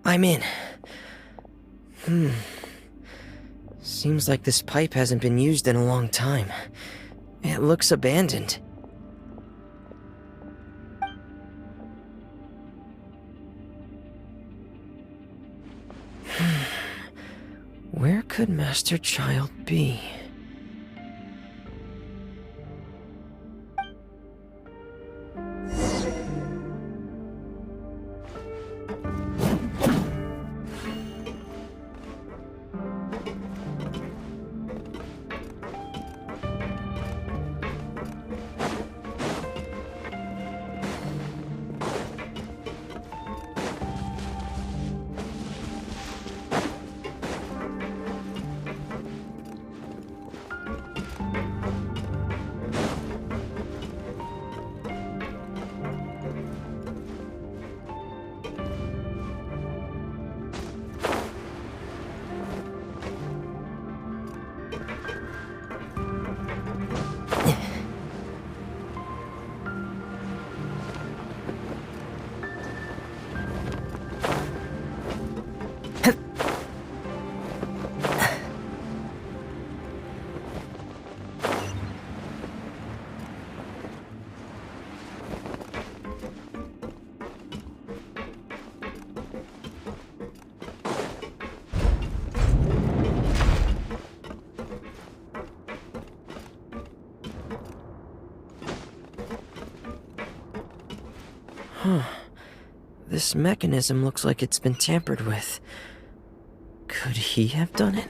I'm in. Seems like this pipe hasn't been used in a long time. It looks abandoned. Where could Master Child be? This mechanism looks like it's been tampered with. Could he have done it?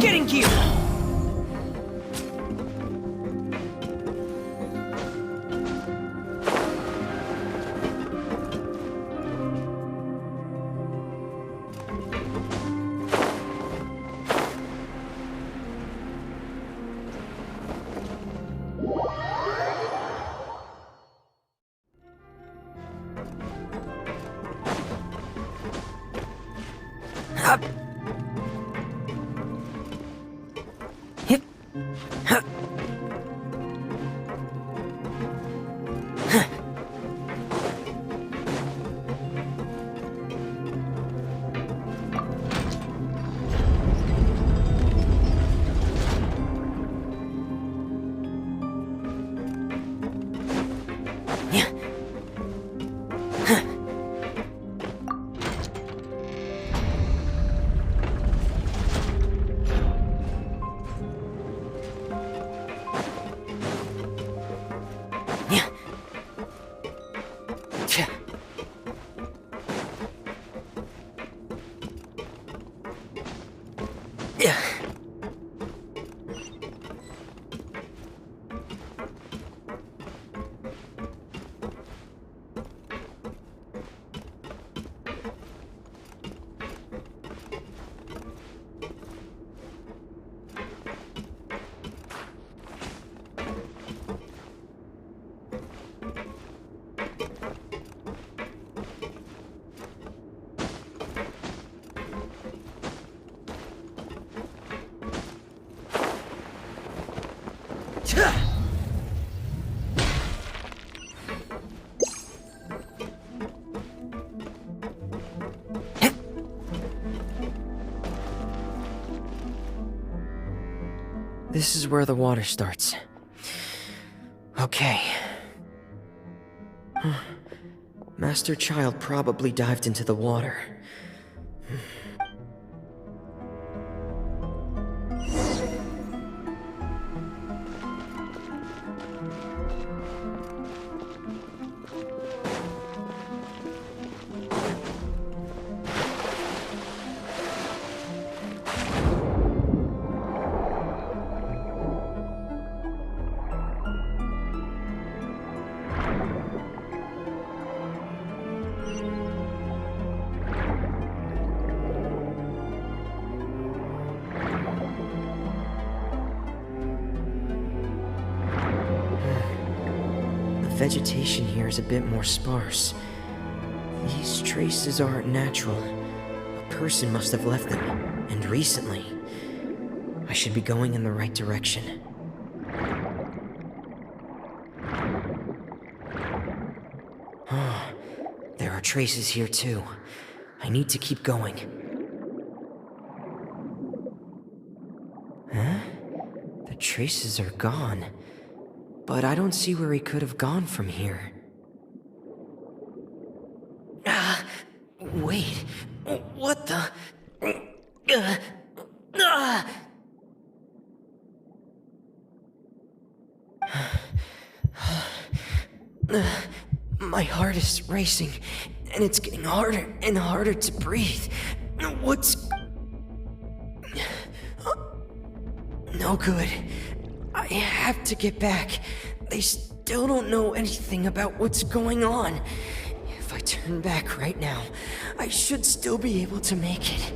Getting gear! Up. Hip. Huh. Huh. Yeah. Huh. Yeah. Tcha. Yeah. Tcha. This is where the water starts. Okay. Master Child probably dived into the water. The vegetation here is a bit more sparse. These traces aren't natural. A person must have left them, and recently. I should be going in the right direction. Oh, there are traces here too. I need to keep going. Huh? The traces are gone. But I don't see where he could have gone from here. Wait. What the? My heart is racing, and it's getting harder and harder to breathe. What's... No good. I have to get back. They still don't know anything about what's going on. If I turn back right now, I should still be able to make it.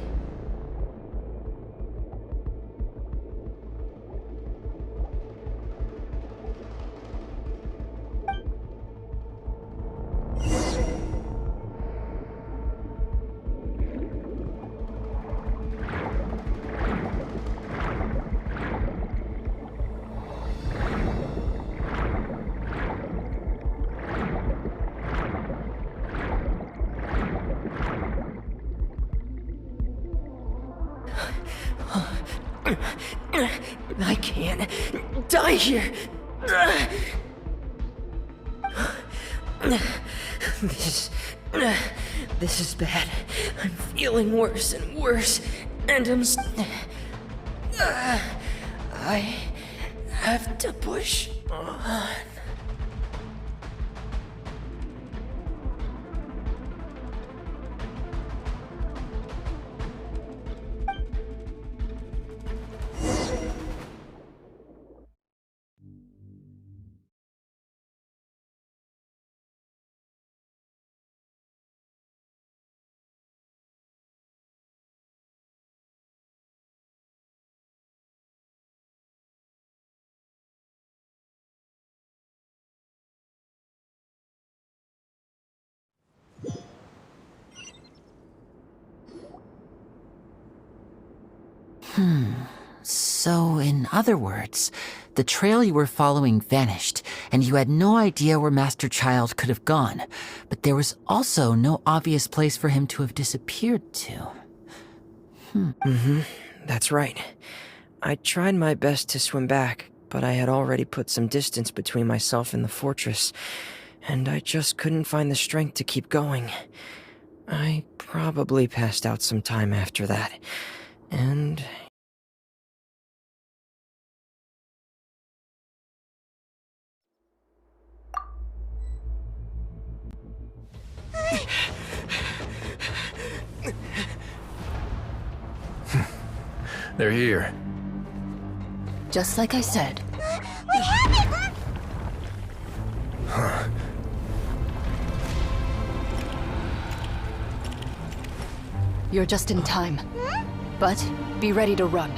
I can't die here. This is bad. I'm feeling worse and worse, and I have to push on. So, in other words, the trail you were following vanished, and you had no idea where Master Child could have gone, but there was also no obvious place for him to have disappeared to. That's right. I tried my best to swim back, but I had already put some distance between myself and the fortress, and I just couldn't find the strength to keep going. I probably passed out some time after that, and... They're here. Just like I said. What happened? You're just in time. But be ready to run.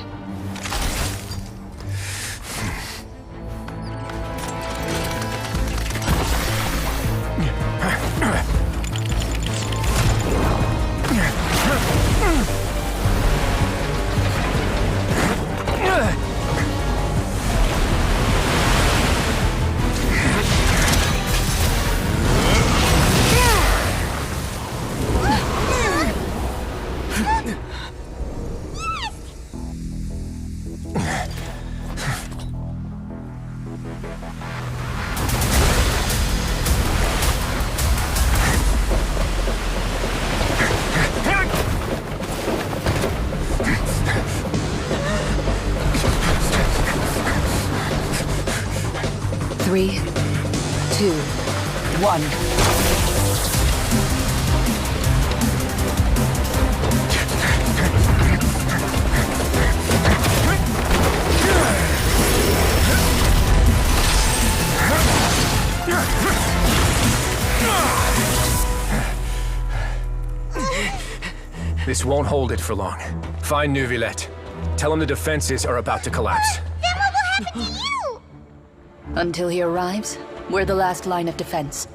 3, 2, 1. This won't hold it for long. Find Neuvillette. Tell him the defenses are about to collapse. Then what will happen to you? Until he arrives, we're the last line of defense.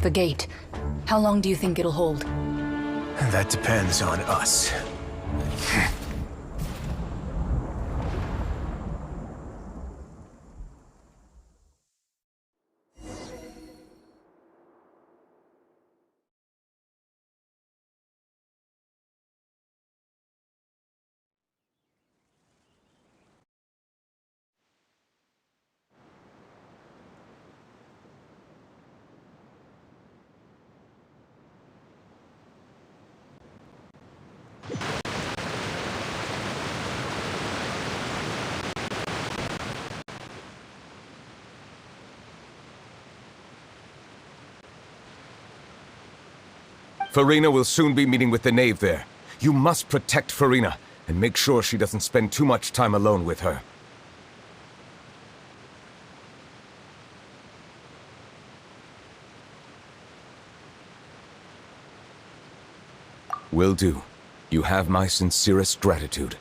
The gate. How long do you think it'll hold? That depends on us. Farina will soon be meeting with the knave there. You must protect Farina, and make sure she doesn't spend too much time alone with her. Will do. You have my sincerest gratitude.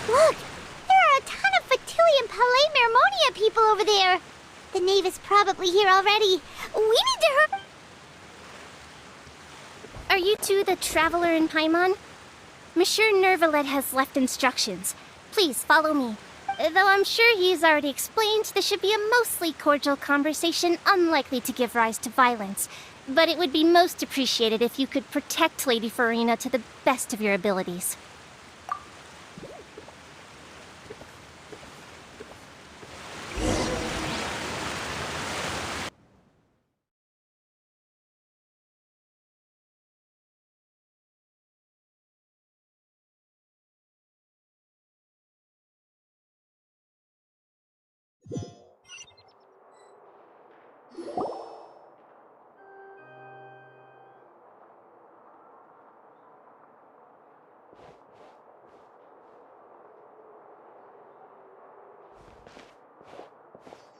Look! There are a ton of Fatui Palais Mermonia people over there! The knave is probably here already. We need to hurry. Are you two the traveler in Paimon? Monsieur Neuvillette has left instructions. Please follow me. Though I'm sure he's already explained, this should be a mostly cordial conversation, unlikely to give rise to violence. But it would be most appreciated if you could protect Lady Farina to the best of your abilities.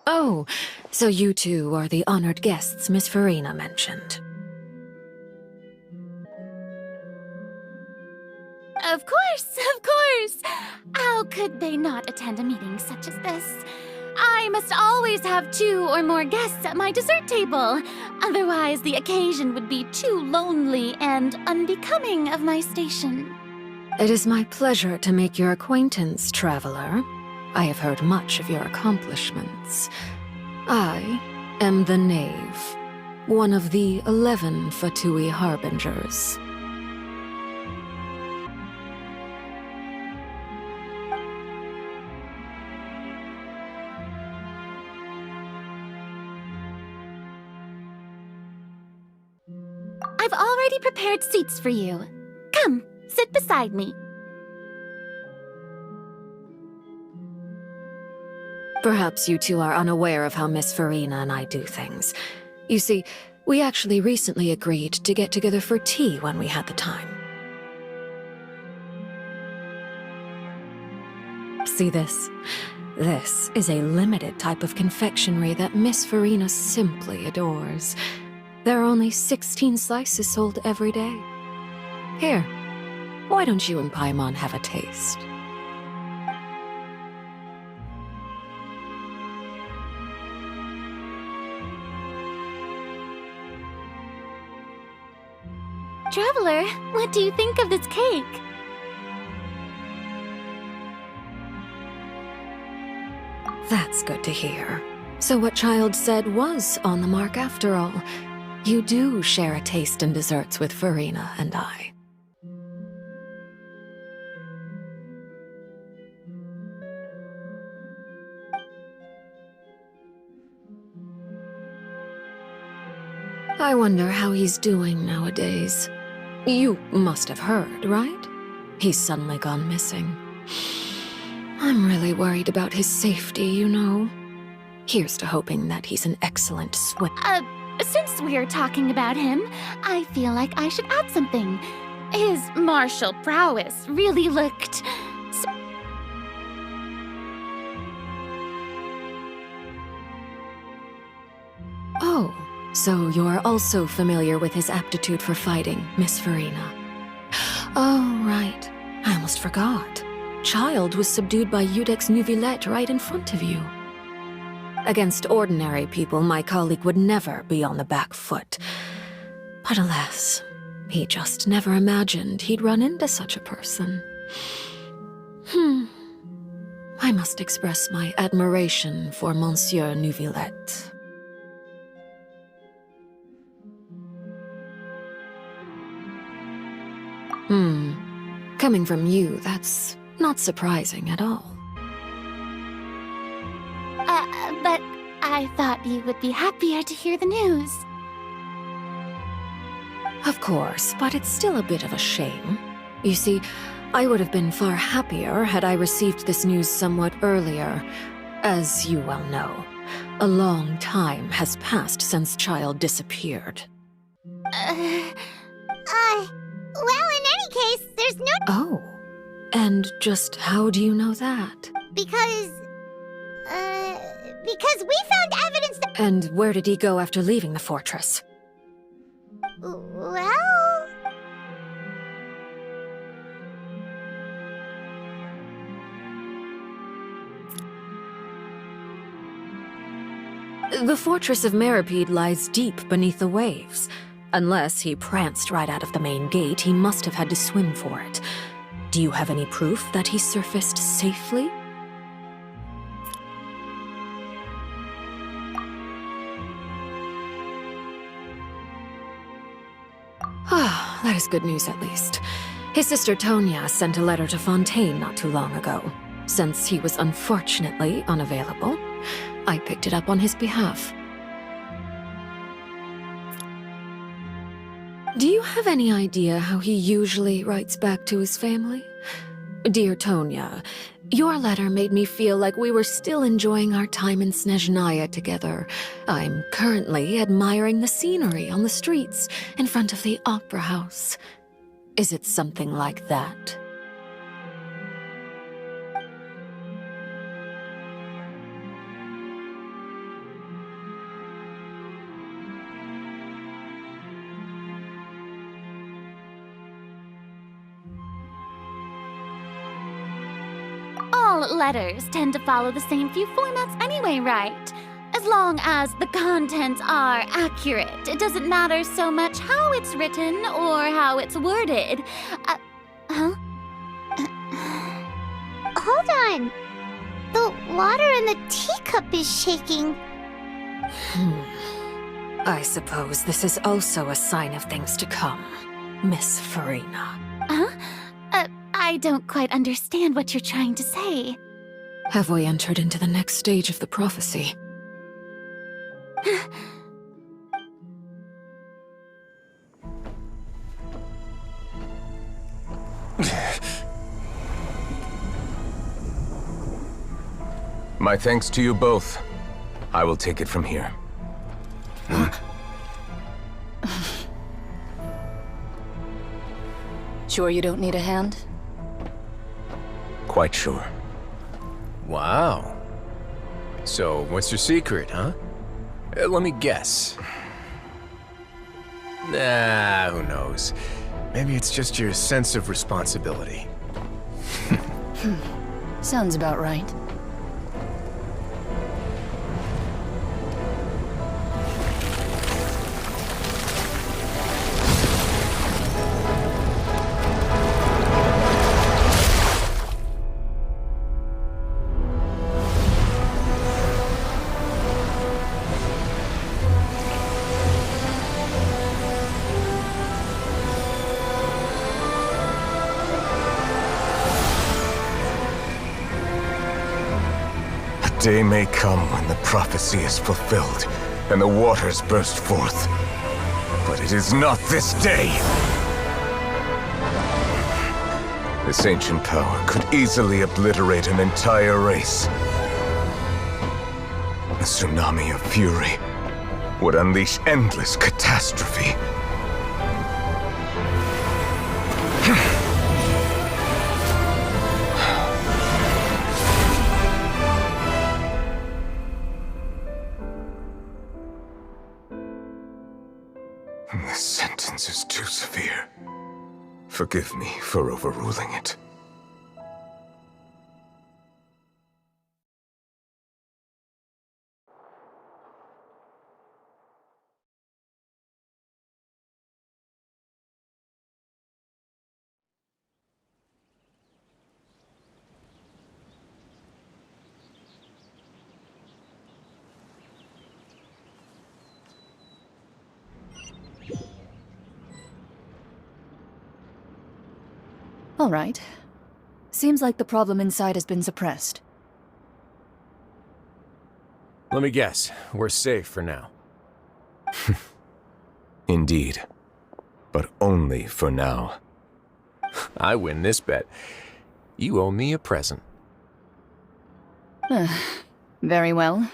Oh, so you two are the honored guests Miss Farina mentioned. Of course, of course! How could they not attend a meeting such as this? I must always have 2 or more guests at my dessert table. Otherwise, the occasion would be too lonely and unbecoming of my station. It is my pleasure to make your acquaintance, traveler. I have heard much of your accomplishments. I am the Knave, one of the 11 Fatui Harbingers. I've already prepared seats for you. Come, sit beside me. Perhaps you two are unaware of how Miss Farina and I do things. You see, we actually recently agreed to get together for tea when we had the time. See this? This is a limited type of confectionery that Miss Farina simply adores. There are only 16 slices sold every day. Here, Why don't you and Paimon have a taste? Traveler, what do you think of this cake? That's good to hear. So what Child said was on the mark after all. You do share a taste in desserts with Farina and I. I wonder how he's doing nowadays. You must have heard, right? He's suddenly gone missing. I'm really worried about his safety, you know. Here's to hoping that he's an excellent swimmer. Since we're talking about him, I feel like I should add something. His martial prowess really looked... Oh, so you're also familiar with his aptitude for fighting, Miss Farina. Oh, right. I almost forgot. Child was subdued by Eudex Neuvillette right in front of you. Against ordinary people, my colleague would never be on the back foot. But alas, he just never imagined he'd run into such a person. I must express my admiration for Monsieur Neuvillette. Coming from you, that's not surprising at all. But I thought you would be happier to hear the news. Of course, but it's still a bit of a shame. You see, I would have been far happier had I received this news somewhat earlier. As you well know, a long time has passed since Child disappeared. Well, in any case, there's no... Oh, and just how do you know that? Because we found evidence that... And where did he go after leaving the fortress? Well... The fortress of Meripede lies deep beneath the waves. Unless he pranced right out of the main gate, he must have had to swim for it. Do you have any proof that he surfaced safely? Ah, that is good news at least. His sister Tonya sent a letter to Fontaine not too long ago. Since he was unfortunately unavailable, I picked it up on his behalf. Do you have any idea how he usually writes back to his family? Dear Tonya, your letter made me feel like we were still enjoying our time in Snezhnaya together. I'm currently admiring the scenery on the streets in front of the opera house. Is it something like that? All letters tend to follow the same few formats anyway, right? As long as the contents are accurate, it doesn't matter so much how it's written or how it's worded. Huh? Hold on. The water in the teacup is shaking. I suppose this is also a sign of things to come, Miss Farina. Huh? I don't quite understand what you're trying to say. Have we entered into the next stage of the prophecy? My thanks to you both. I will take it from here. Sure you don't need a hand? Quite sure. Wow. So, what's your secret, huh? Let me guess. Nah, who knows. Maybe it's just your sense of responsibility. Sounds about right. A day may come when the prophecy is fulfilled, and the waters burst forth. But it is not this day! This ancient power could easily obliterate an entire race. A tsunami of fury would unleash endless catastrophe. This sentence is too severe. Forgive me for overruling it. All right. Seems like the problem inside has been suppressed. Let me guess, we're safe for now. Indeed. But only for now. I win this bet. You owe me a present. Very well.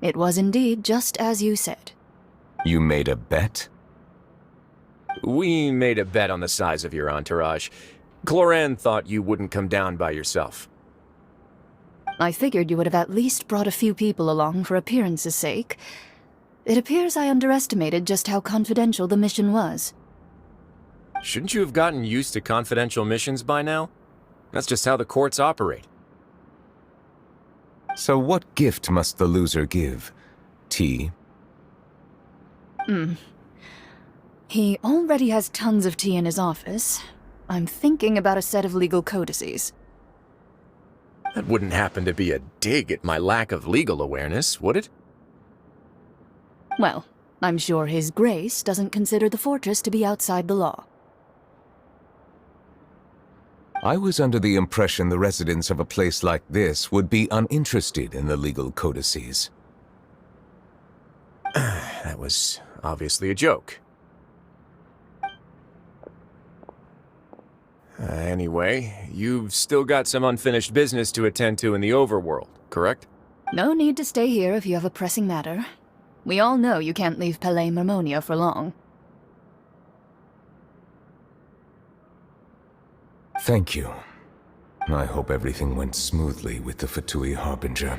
It was indeed just as you said. You made a bet? We made a bet on the size of your entourage. Cloran thought you wouldn't come down by yourself. I figured you would have at least brought a few people along for appearance's sake. It appears I underestimated just how confidential the mission was. Shouldn't you have gotten used to confidential missions by now? That's just how the courts operate. So what gift must the loser give? Tea? He already has tons of tea in his office. I'm thinking about a set of legal codices. That wouldn't happen to be a dig at my lack of legal awareness, would it? Well, I'm sure His Grace doesn't consider the fortress to be outside the law. I was under the impression the residents of a place like this would be uninterested in the legal codices. That was obviously a joke. Anyway, you've still got some unfinished business to attend to in the overworld, correct? No need to stay here if you have a pressing matter. We all know you can't leave Palais Mermonia for long. Thank you. I hope everything went smoothly with the Fatui Harbinger.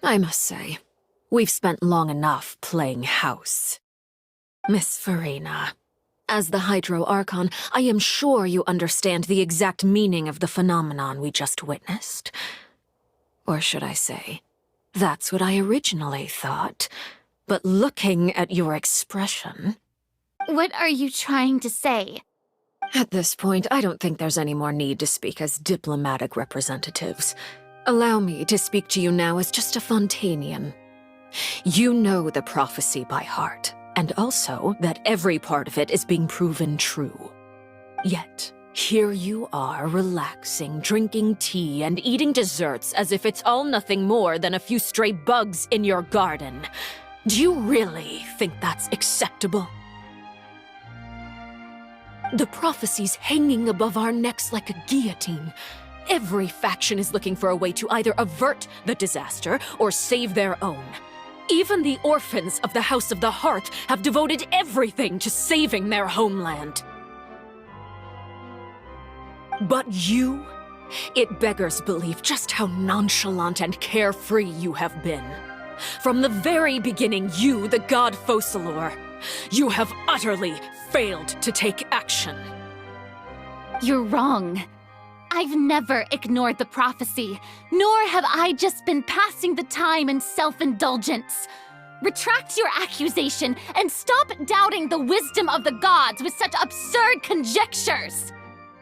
I must say, we've spent long enough playing house. Miss Farina, as the Hydro Archon, I am sure you understand the exact meaning of the phenomenon we just witnessed. Or should I say, that's what I originally thought. But looking at your expression... What are you trying to say? At this point, I don't think there's any more need to speak as diplomatic representatives. Allow me to speak to you now as just a Fontainian. You know the prophecy by heart, and also that every part of it is being proven true. Yet, here you are relaxing, drinking tea, and eating desserts as if it's all nothing more than a few stray bugs in your garden. Do you really think that's acceptable? The prophecy's hanging above our necks like a guillotine. Every faction is looking for a way to either avert the disaster or save their own. Even the orphans of the House of the Hearth have devoted everything to saving their homeland. But you? It beggars belief just how nonchalant and carefree you have been. From the very beginning, you, the god Focalor, you have utterly failed to take action. You're wrong. I've never ignored the prophecy, nor have I just been passing the time in self-indulgence. Retract your accusation and stop doubting the wisdom of the gods with such absurd conjectures.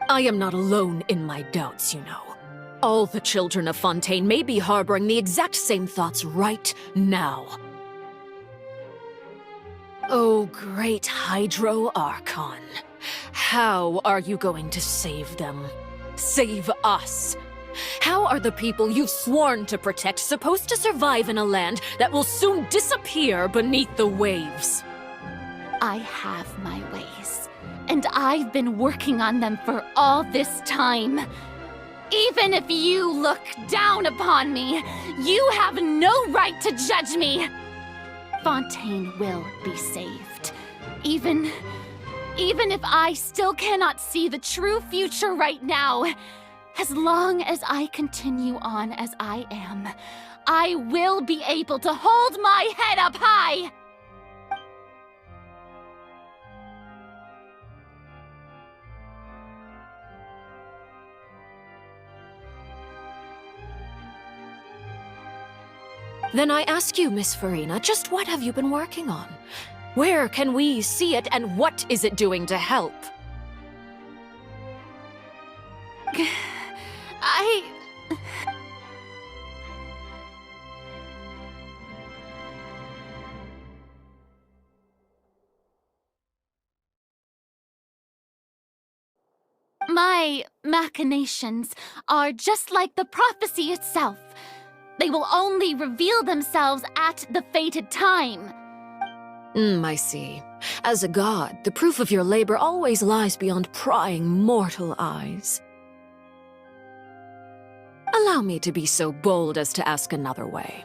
I am not alone in my doubts, you know. All the children of Fonteine may be harboring the exact same thoughts right now. Oh, great Hydro Archon. How are you going to save them? Save us? How are the people you've sworn to protect supposed to survive in a land that will soon disappear beneath the waves? I have my ways, and I've been working on them for all this time. Even if you look down upon me, you have no right to judge me. Fonteine will be saved. Even if I still cannot see the true future right now, as long as I continue on as I am, I will be able to hold my head up high! Then I ask you, Miss Farina, just what have you been working on? Where can we see it, and what is it doing to help? My machinations are just like the prophecy itself. They will only reveal themselves at the fated time. I see. As a god, the proof of your labor always lies beyond prying mortal eyes. Allow me to be so bold as to ask another way.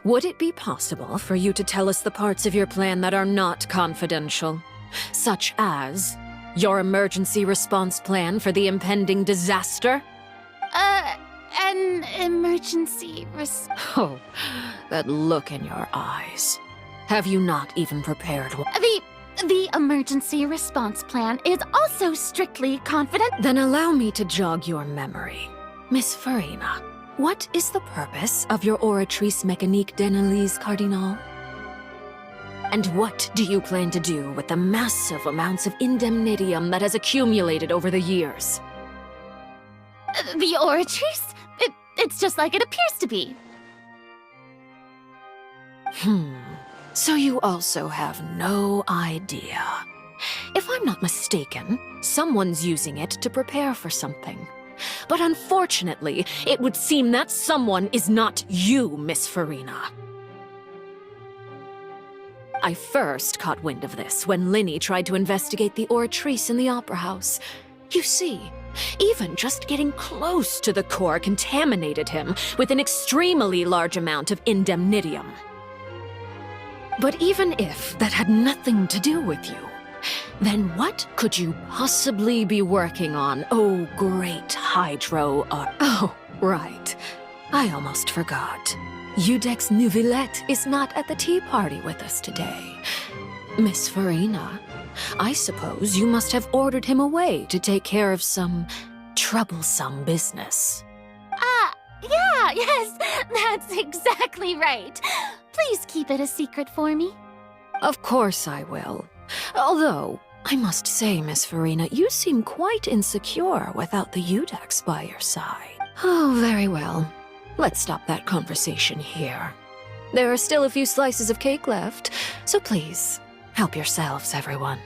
Would it be possible for you to tell us the parts of your plan that are not confidential? Such as your emergency response plan for the impending disaster? An emergency Oh, that look in your eyes. Have you not even prepared one? The emergency response plan is also strictly confidential. Then allow me to jog your memory. Miss Farina, what is the purpose of your Oratrice Mécanique d'Analyse Cardinal? And what do you plan to do with the massive amounts of indemnitium that has accumulated over the years? The Oratrice? It's just like it appears to be. So you also have no idea. If I'm not mistaken, someone's using it to prepare for something. But unfortunately, it would seem that someone is not you, Miss Farina. I first caught wind of this when Linny tried to investigate the Oratrice in the Opera House. You see, even just getting close to the core contaminated him with an extremely large amount of indemnitium. But even if that had nothing to do with you, then what could you possibly be working on, oh great Hydro Arc? Oh, right. I almost forgot. Udex Nouvillette is not at the tea party with us today. Miss Farina, I suppose you must have ordered him away to take care of some troublesome business. Yes, that's exactly right. Please keep it a secret for me. Of course I will. Although, I must say, Miss Farina, you seem quite insecure without the Udex by your side. Oh, very well. Let's stop that conversation here. There are still a few slices of cake left, so please, help yourselves, everyone.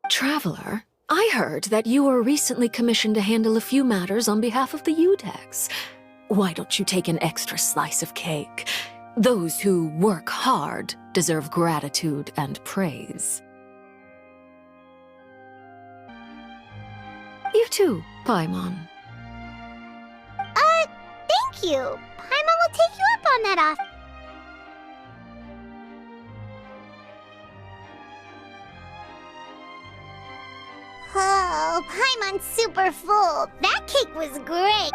Traveler, I heard that you were recently commissioned to handle a few matters on behalf of the Udex. Why don't you take an extra slice of cake? Those who work hard deserve gratitude and praise. You too, Paimon. Thank you. Paimon will take you up on that offer. Oh, Paimon's super full. That cake was great.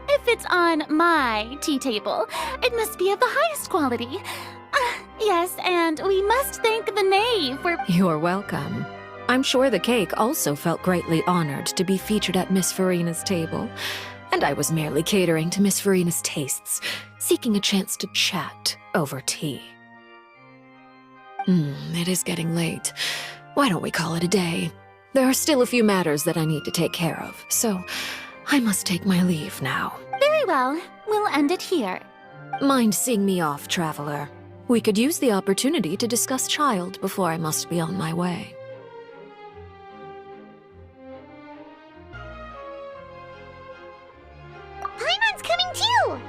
If it's on my tea table, it must be of the highest quality. Yes, and we must thank the knave for... You're welcome. I'm sure the cake also felt greatly honored to be featured at Miss Farina's table. And I was merely catering to Miss Farina's tastes, seeking a chance to chat over tea. It is getting late. Why don't we call it a day? There are still a few matters that I need to take care of, so I must take my leave now. Very well. We'll end it here. Mind seeing me off, Traveler? We could use the opportunity to discuss Child before I must be on my way. Paimon's coming too!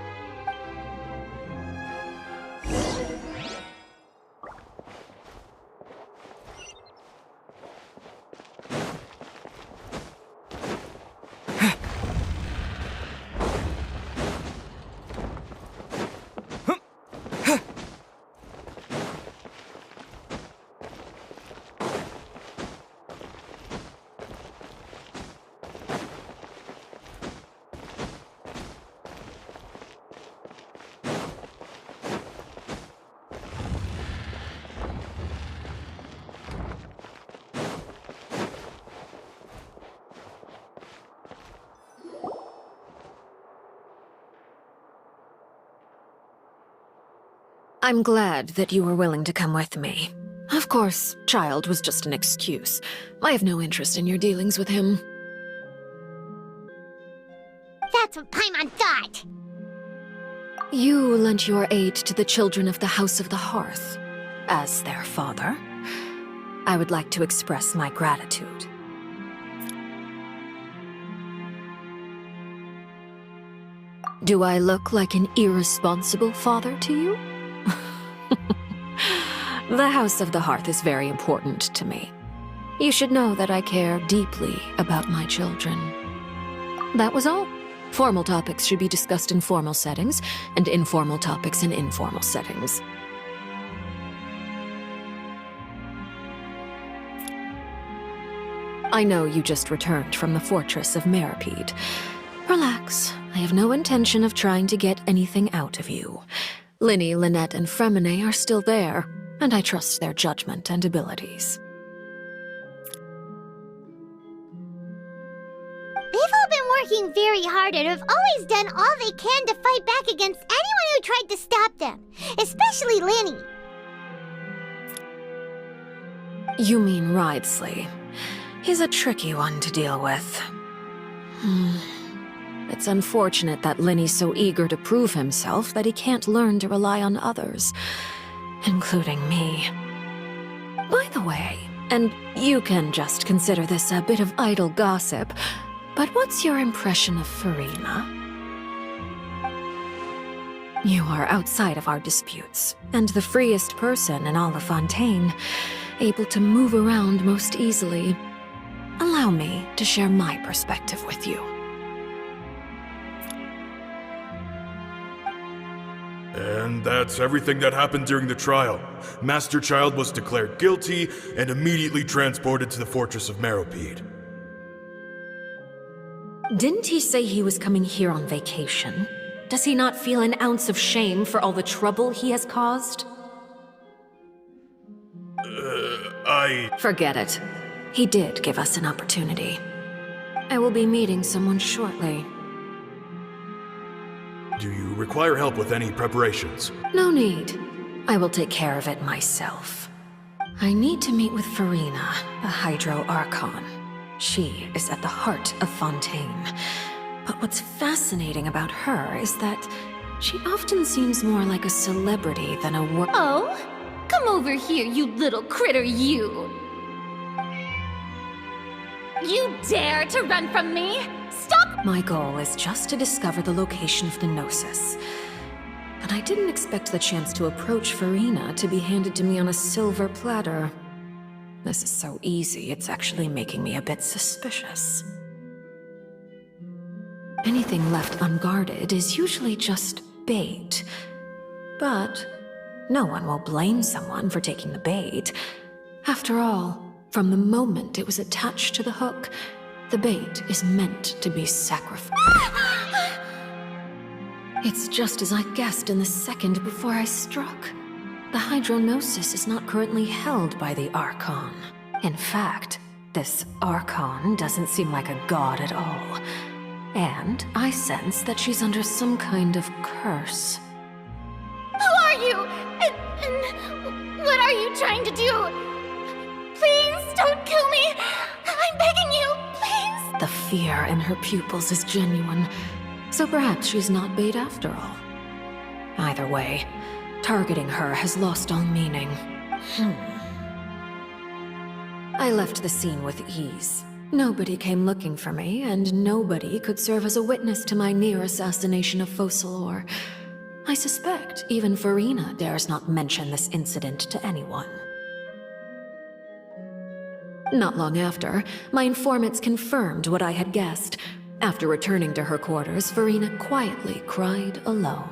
I'm glad that you were willing to come with me. Of course, Child was just an excuse. I have no interest in your dealings with him. That's what Paimon thought. You lent your aid to the children of the House of the Hearth. As their father, I would like to express my gratitude. Do I look like an irresponsible father to you? The House of the Hearth is very important to me. You should know that I care deeply about my children. That was all. Formal topics should be discussed in formal settings, and informal topics in informal settings. I know you just returned from the fortress of Meripede. Relax. I have no intention of trying to get anything out of you. Linny, Lynette, and Fremine are still there, and I trust their judgment and abilities. They've all been working very hard and have always done all they can to fight back against anyone who tried to stop them, especially Linny. You mean Ridesley. He's a tricky one to deal with. It's unfortunate that Linny's so eager to prove himself that he can't learn to rely on others, including me. By the way, and you can just consider this a bit of idle gossip, but what's your impression of Farina? You are outside of our disputes, and the freest person in all of Fontaine, able to move around most easily. Allow me to share my perspective with you. And that's everything that happened during the trial. Master Child was declared guilty and immediately transported to the fortress of Meripede. Didn't he say he was coming here on vacation? Does he not feel an ounce of shame for all the trouble he has caused? Forget it. He did give us an opportunity. I will be meeting someone shortly. Do you require help with any preparations? No need. I will take care of it myself. I need to meet with Farina, the Hydro Archon. She is at the heart of Fontaine. But what's fascinating about her is that she often seems more like a celebrity than a Oh? Come over here, you little critter, you! you dare to run from me? Stop! My goal is just to discover the location of the Gnosis. But I didn't expect the chance to approach Farina to be handed to me on a silver platter. This is so easy, it's actually making me a bit suspicious. Anything left unguarded is usually just bait. But no one will blame someone for taking the bait. After all, from the moment it was attached to the hook, the bait is meant to be sacrificed. It's just as I guessed in the second before I struck. The Hydronosis is not currently held by the Archon. In fact, this Archon doesn't seem like a god at all. And I sense that she's under some kind of curse. Who are you? And what are you trying to do? Please don't kill me! I'm begging you, please! The fear in her pupils is genuine, so perhaps she's not bait after all. Either way, targeting her has lost all meaning. I left the scene with ease. Nobody came looking for me, and nobody could serve as a witness to my near assassination of Focalor. I suspect even Farina dares not mention this incident to anyone. Not long after, my informants confirmed what I had guessed. After returning to her quarters, Farina quietly cried alone.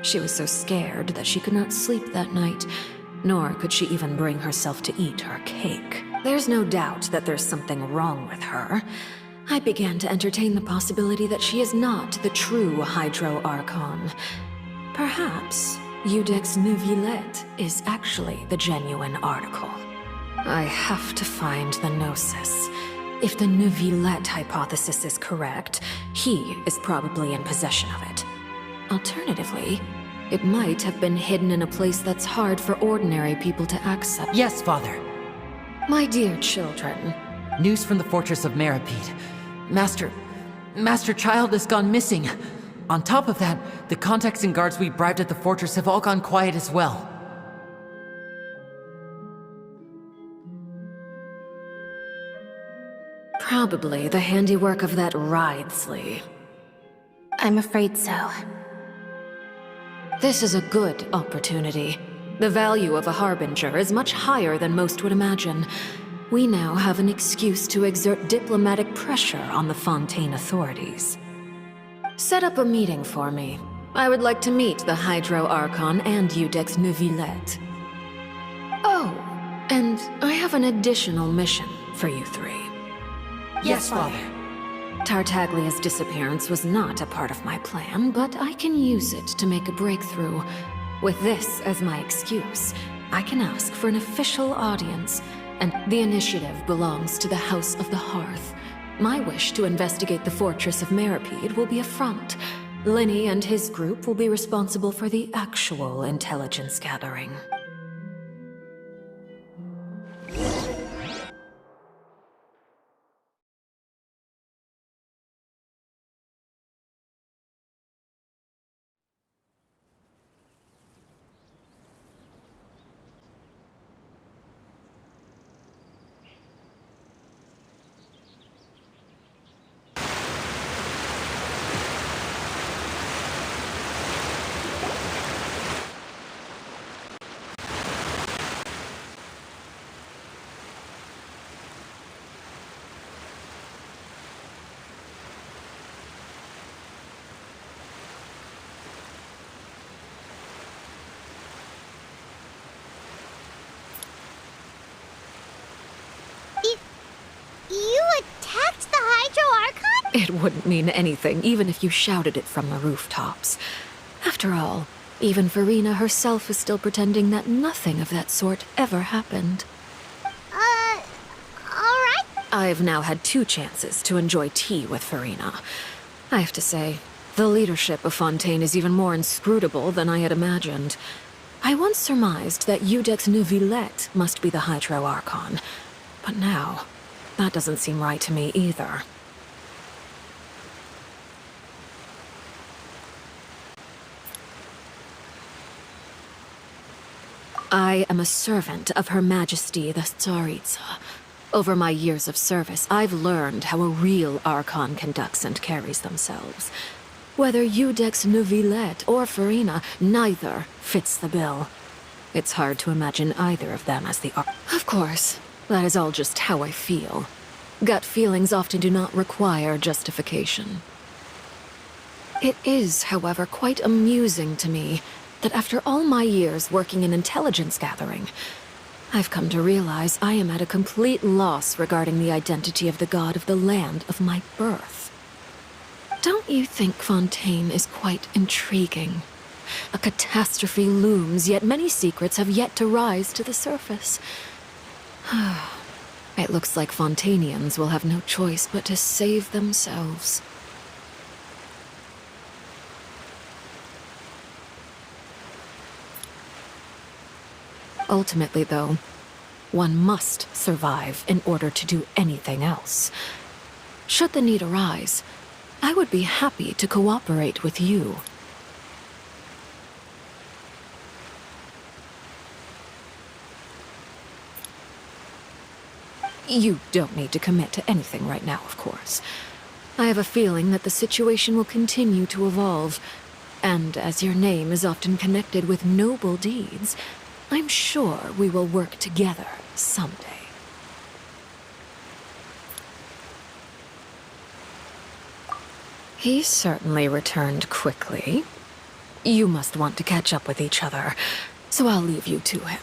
She was so scared that she could not sleep that night, nor could she even bring herself to eat her cake. There's no doubt that there's something wrong with her. I began to entertain the possibility that she is not the true Hydro Archon. Perhaps Iudex Neuvillette is actually the genuine article. I have to find the Gnosis. If the Neuvillette hypothesis is correct, he is probably in possession of it. Alternatively, it might have been hidden in a place that's hard for ordinary people to access. Yes, Father. My dear children. News from the fortress of Meripede. Master Child has gone missing. On top of that, the contacts and guards we bribed at the fortress have all gone quiet as well. Probably the handiwork of that Ridesley. I'm afraid so. This is a good opportunity. The value of a Harbinger is much higher than most would imagine. We now have an excuse to exert diplomatic pressure on the Fonteine authorities. Set up a meeting for me. I would like to meet the Hydro Archon and Iudex Neuvillette. Oh, and I have an additional mission for you three. Yes, Father. Tartaglia's disappearance was not a part of my plan, but I can use it to make a breakthrough. With this as my excuse, I can ask for an official audience, and the initiative belongs to the House of the Hearth. My wish to investigate the fortress of Meripede will be a front. Linny and his group will be responsible for the actual intelligence gathering. You attacked the Hydro Archon? It wouldn't mean anything, even if you shouted it from the rooftops. After all, even Farina herself is still pretending that nothing of that sort ever happened. Alright. I've now had 2 chances to enjoy tea with Farina. I have to say, the leadership of Fonteine is even more inscrutable than I had imagined. I once surmised that Iudex Neuvillette must be the Hydro Archon, but now, that doesn't seem right to me either. I am a servant of Her Majesty the Tsaritsa. Over my years of service, I've learned how a real Archon conducts and carries themselves. Whether Eudex Neuvillette or Farina, neither fits the bill. It's hard to imagine either of them as the Of course, that is all just how I feel. Gut feelings often do not require justification. It is, however, quite amusing to me that after all my years working in intelligence gathering, I've come to realize I am at a complete loss regarding the identity of the god of the land of my birth. Don't you think Fontaine is quite intriguing? A catastrophe looms, yet many secrets have yet to rise to the surface. It looks like Fontainians will have no choice but to save themselves. Ultimately, though, one must survive in order to do anything else. Should the need arise, I would be happy to cooperate with you. You don't need to commit to anything right now, of course. I have a feeling that the situation will continue to evolve, and as your name is often connected with noble deeds, I'm sure we will work together someday. He certainly returned quickly. You must want to catch up with each other, so I'll leave you to him.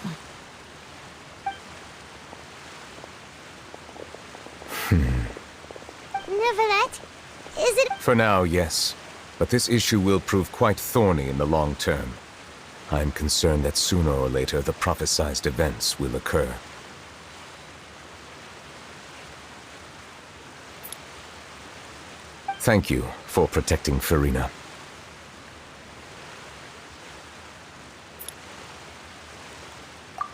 Neuvillette, is it... For now, yes. But this issue will prove quite thorny in the long term. I'm concerned that sooner or later the prophesized events will occur. Thank you for protecting Farina.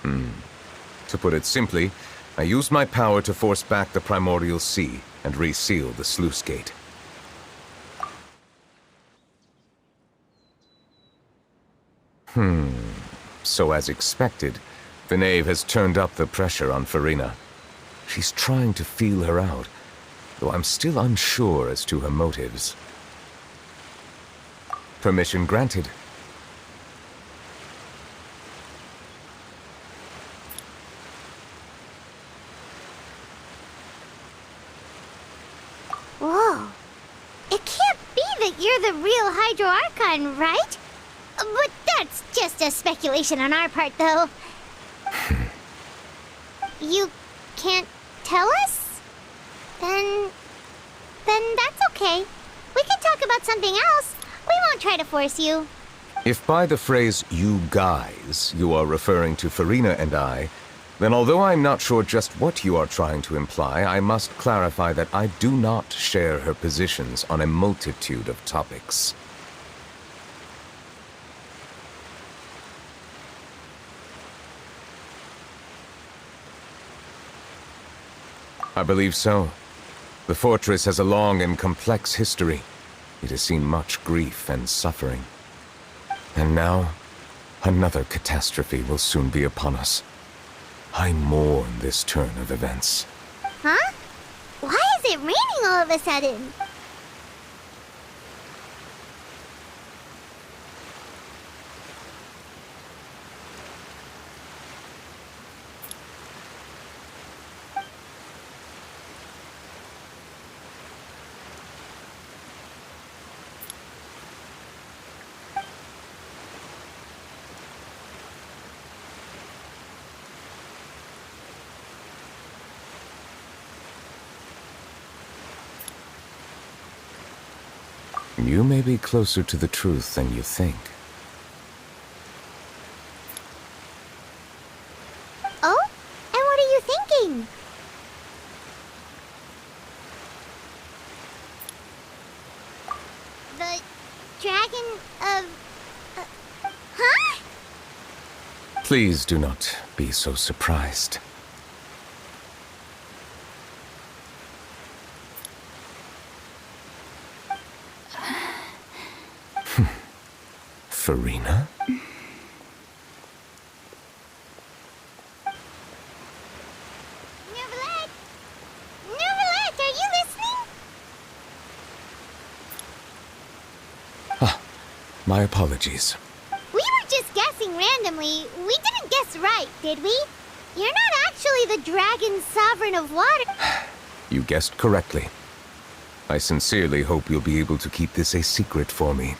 To put it simply, I used my power to force back the primordial sea and reseal the sluice gate. So as expected, the knave has turned up the pressure on Farina. She's trying to feel her out, though I'm still unsure as to her motives. Permission granted. Whoa. It can't be that you're the real Hydro Archon, right? But that's just a speculation on our part, though. You can't tell us? Then that's okay. We can talk about something else. We won't try to force you. If by the phrase, you guys, you are referring to Farina and I, then although I'm not sure just what you are trying to imply, I must clarify that I do not share her positions on a multitude of topics. I believe so. The fortress has a long and complex history. It has seen much grief and suffering. And now, another catastrophe will soon be upon us. I mourn this turn of events. Huh? Why is it raining all of a sudden? You may be closer to the truth than you think. Oh? And what are you thinking? The dragon of... huh? Please do not be so surprised. Farina? Neuvillette! My apologies. We were just guessing randomly. We didn't guess right, did we? You're not actually the dragon sovereign of water. You guessed correctly. I sincerely hope you'll be able to keep this a secret for me.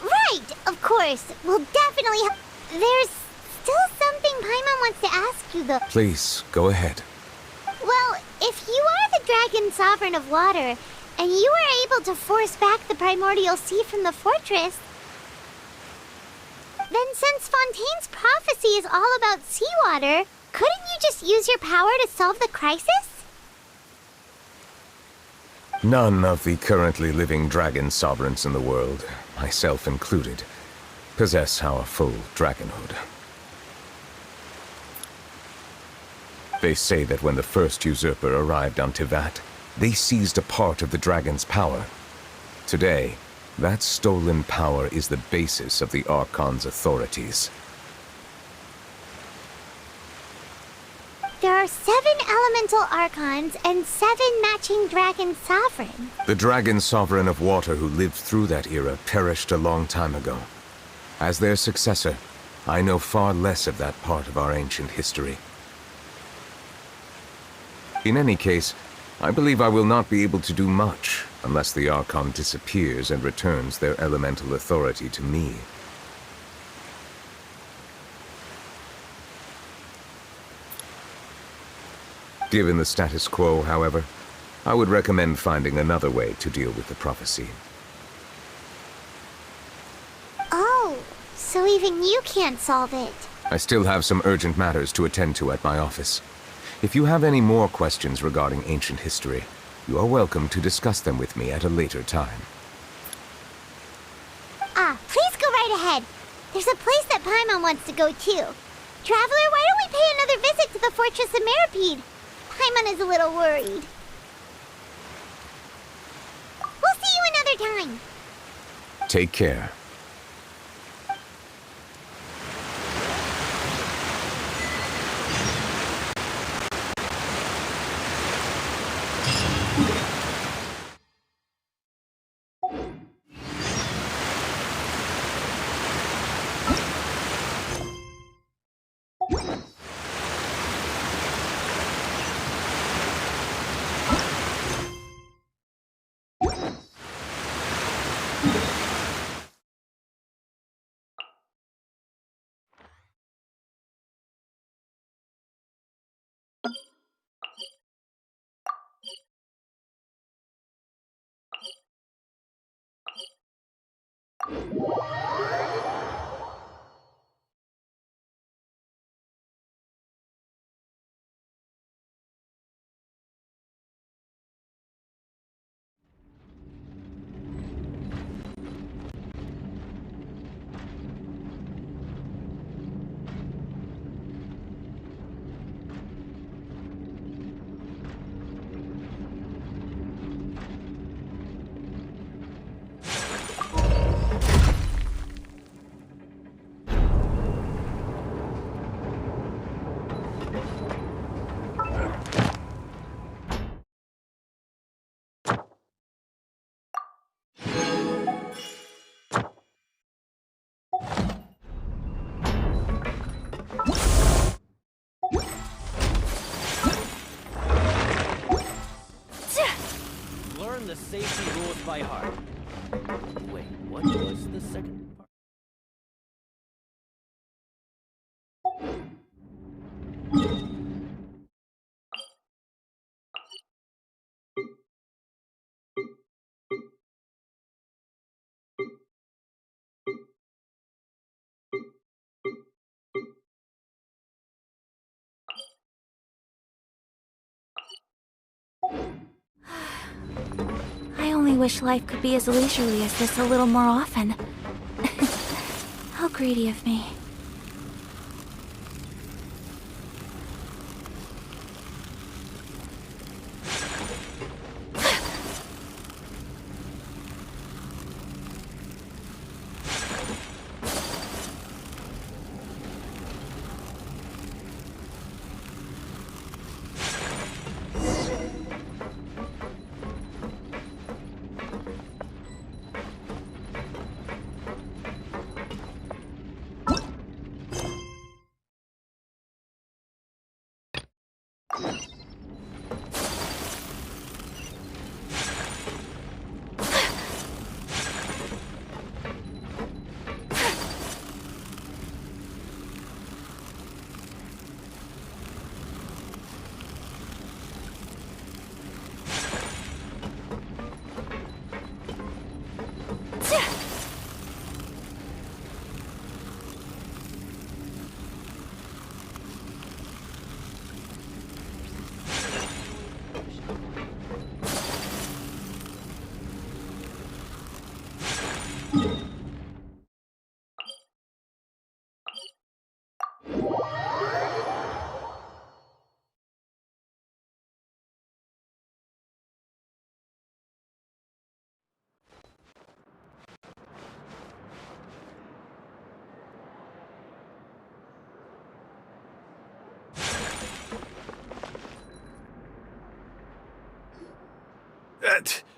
Right, of course. We'll definitely There's still something Paimon wants to ask you, though. Please, go ahead. Well, if you are the dragon sovereign of water, and you were able to force back the primordial sea from the fortress, then since Fontaine's prophecy is all about seawater, couldn't you just use your power to solve the crisis? None of the currently living dragon sovereigns in the world, myself included, possess our full dragonhood. They say that when the first usurper arrived on Tivat, they seized a part of the dragon's power. Today, that stolen power is the basis of the Archon's authorities. There are 7 elemental archons and 7 matching dragon sovereigns. The dragon sovereign of water who lived through that era perished a long time ago. As their successor, I know far less of that part of our ancient history. In any case, I believe I will not be able to do much unless the Archon disappears and returns their elemental authority to me. Given the status quo, however, I would recommend finding another way to deal with the prophecy. Oh, so even you can't solve it. I still have some urgent matters to attend to at my office. If you have any more questions regarding ancient history, you are welcome to discuss them with me at a later time. Please go right ahead. There's a place that Paimon wants to go too. Traveler, why don't we pay another visit to the Fortress of Meripede? Paimon is a little worried. We'll see you another time. Take care. Learn the safety rules by heart. Wait, what was the second part? I only wish life could be as leisurely as this a little more often. How greedy of me.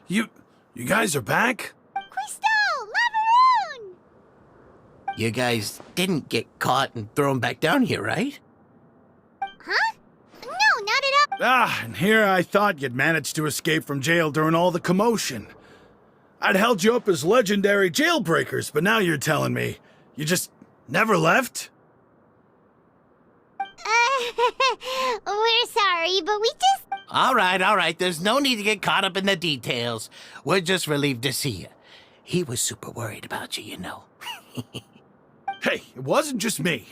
You guys are back? Crystal! Lavaroon! You guys didn't get caught and thrown back down here, right? Huh? No, not at all. And here I thought you'd managed to escape from jail during all the commotion. I'd held you up as legendary jailbreakers, but now you're telling me you just never left? We're sorry, but we just... All right. There's no need to get caught up in the details. We're just relieved to see you. He was super worried about you, you know. Hey, it wasn't just me.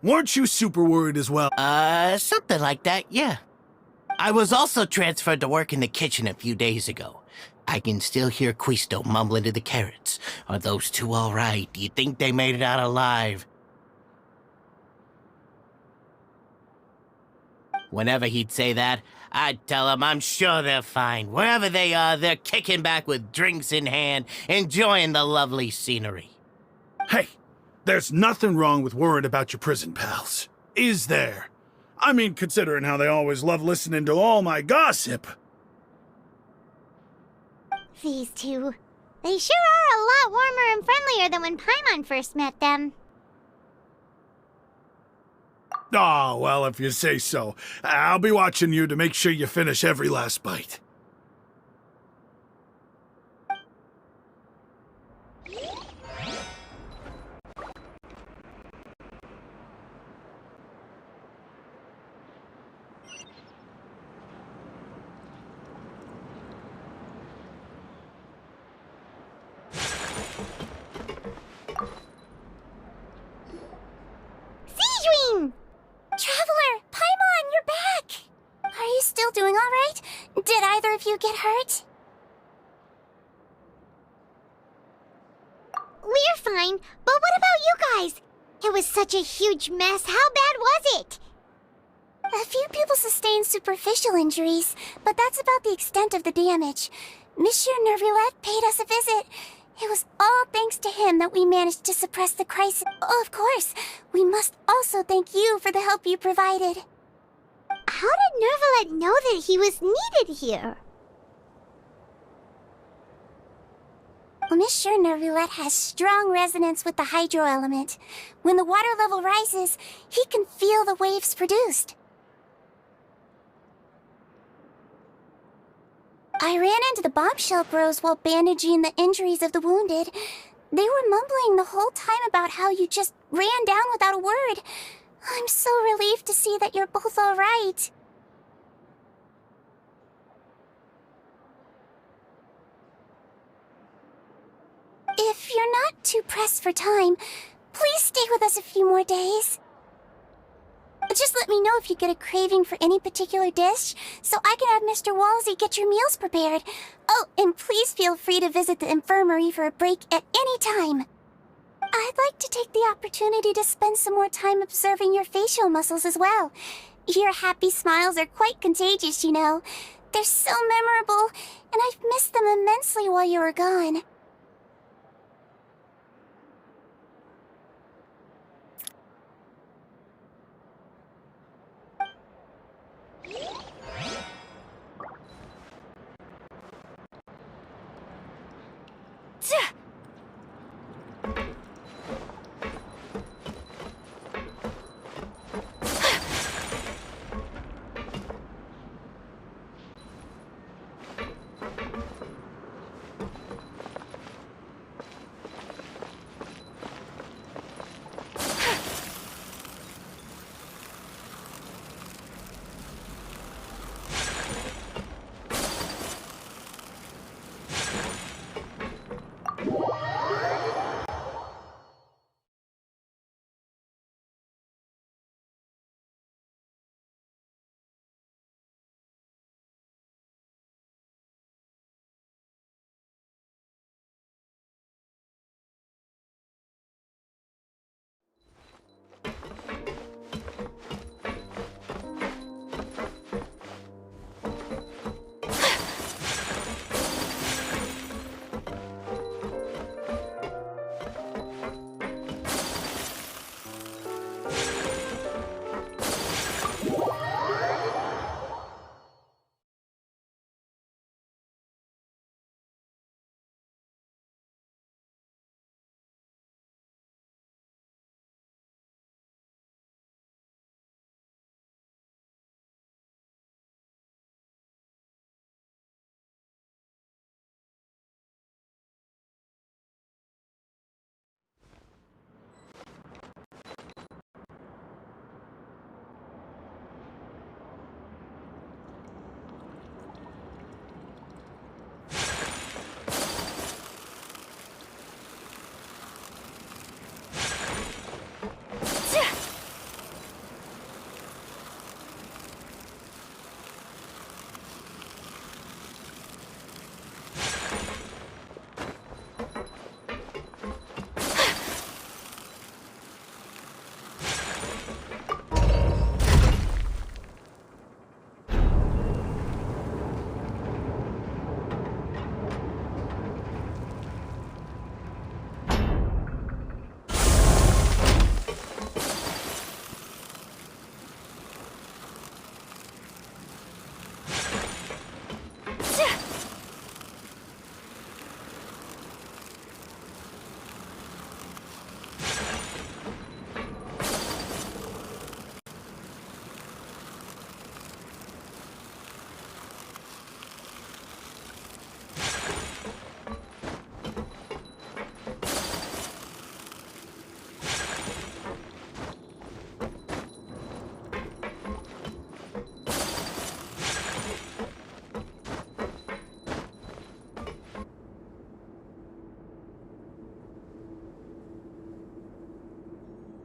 Weren't you super worried as well? Something like that, yeah. I was also transferred to work in the kitchen a few days ago. I can still hear Quisto mumbling to the carrots. Are those two all right? Do you think they made it out alive? Whenever he'd say that, I'd tell him I'm sure they're fine. Wherever they are, they're kicking back with drinks in hand, enjoying the lovely scenery. Hey, there's nothing wrong with worrying about your prison pals. Is there? I mean, considering how they always love listening to all my gossip. These two. They sure are a lot warmer and friendlier than when Paimon first met them. Oh, well, if you say so. I'll be watching you to make sure you finish every last bite. Traveler! Paimon, you're back! Are you still doing all right? Did either of you get hurt? We're fine, but what about you guys? It was such a huge mess. How bad was it? A few people sustained superficial injuries, but that's about the extent of the damage. Monsieur Nervulette paid us a visit. It was all thanks to him that we managed to suppress the crisis. Oh, of course, we must also thank you for the help you provided. How did Nervulette know that he was needed here? Well, Monsieur Nervulette has strong resonance with the hydro element. When the water level rises, he can feel the waves produced. I ran into the bombshell bros while bandaging the injuries of the wounded. They were mumbling the whole time about how you just ran down without a word. I'm so relieved to see that you're both all right. If you're not too pressed for time, please stay with us a few more days. Just let me know if you get a craving for any particular dish, so I can have Mr. Walsey get your meals prepared. Oh, and please feel free to visit the infirmary for a break at any time. I'd like to take the opportunity to spend some more time observing your facial muscles as well. Your happy smiles are quite contagious, you know. They're so memorable, and I've missed them immensely while you were gone.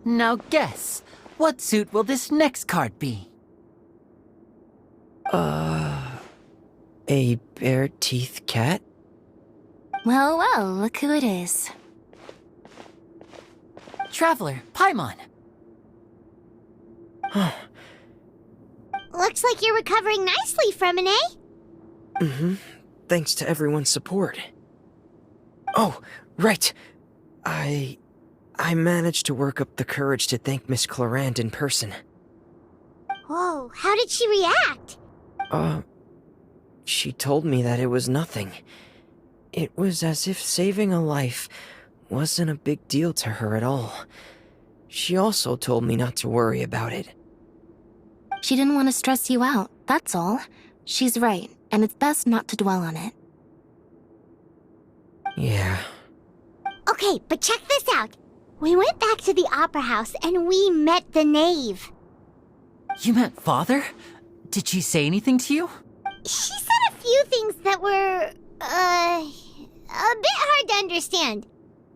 Now guess, what suit will this next card be? A bare-teeth cat? Well, well, look who it is. Traveler, Paimon. Looks like you're recovering nicely from it, eh? Mm-hmm. Thanks to everyone's support. Oh, right. I managed to work up the courage to thank Miss Clorand in person. Whoa, how did she react? She told me that it was nothing. It was as if saving a life wasn't a big deal to her at all. She also told me not to worry about it. She didn't want to stress you out, that's all. She's right, and it's best not to dwell on it. Yeah. Okay, but check this out. We went back to the opera house and we met the knave. You met Father? Did she say anything to you? She said a few things that were, a bit hard to understand.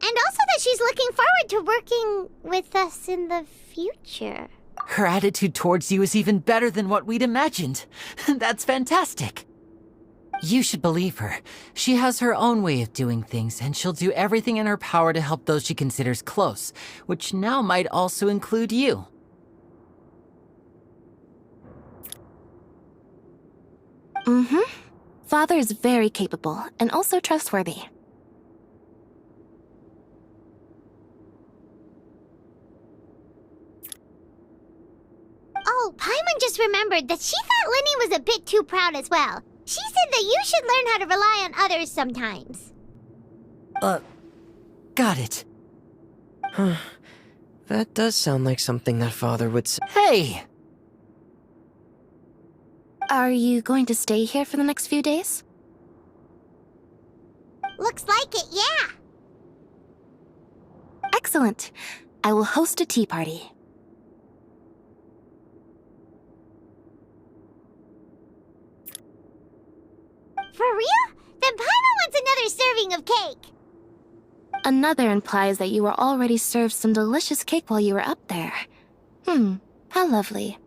And also that she's looking forward to working with us in the future. Her attitude towards you is even better than what we'd imagined. That's fantastic. You should believe her. She has her own way of doing things, and she'll do everything in her power to help those she considers close, which now might also include you. Mm-hmm. Father is very capable, and also trustworthy. Oh, Paimon just remembered that she thought Lenny was a bit too proud as well. She said that you should learn how to rely on others sometimes. Got it. Huh. That does sound like something that Father would say. Hey! Are you going to stay here for the next few days? Looks like it, yeah. Excellent. I will host a tea party. For real? Then Paimon wants another serving of cake. Another implies that you were already served some delicious cake while you were up there. How lovely.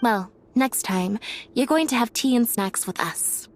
Well, next time, you're going to have tea and snacks with us.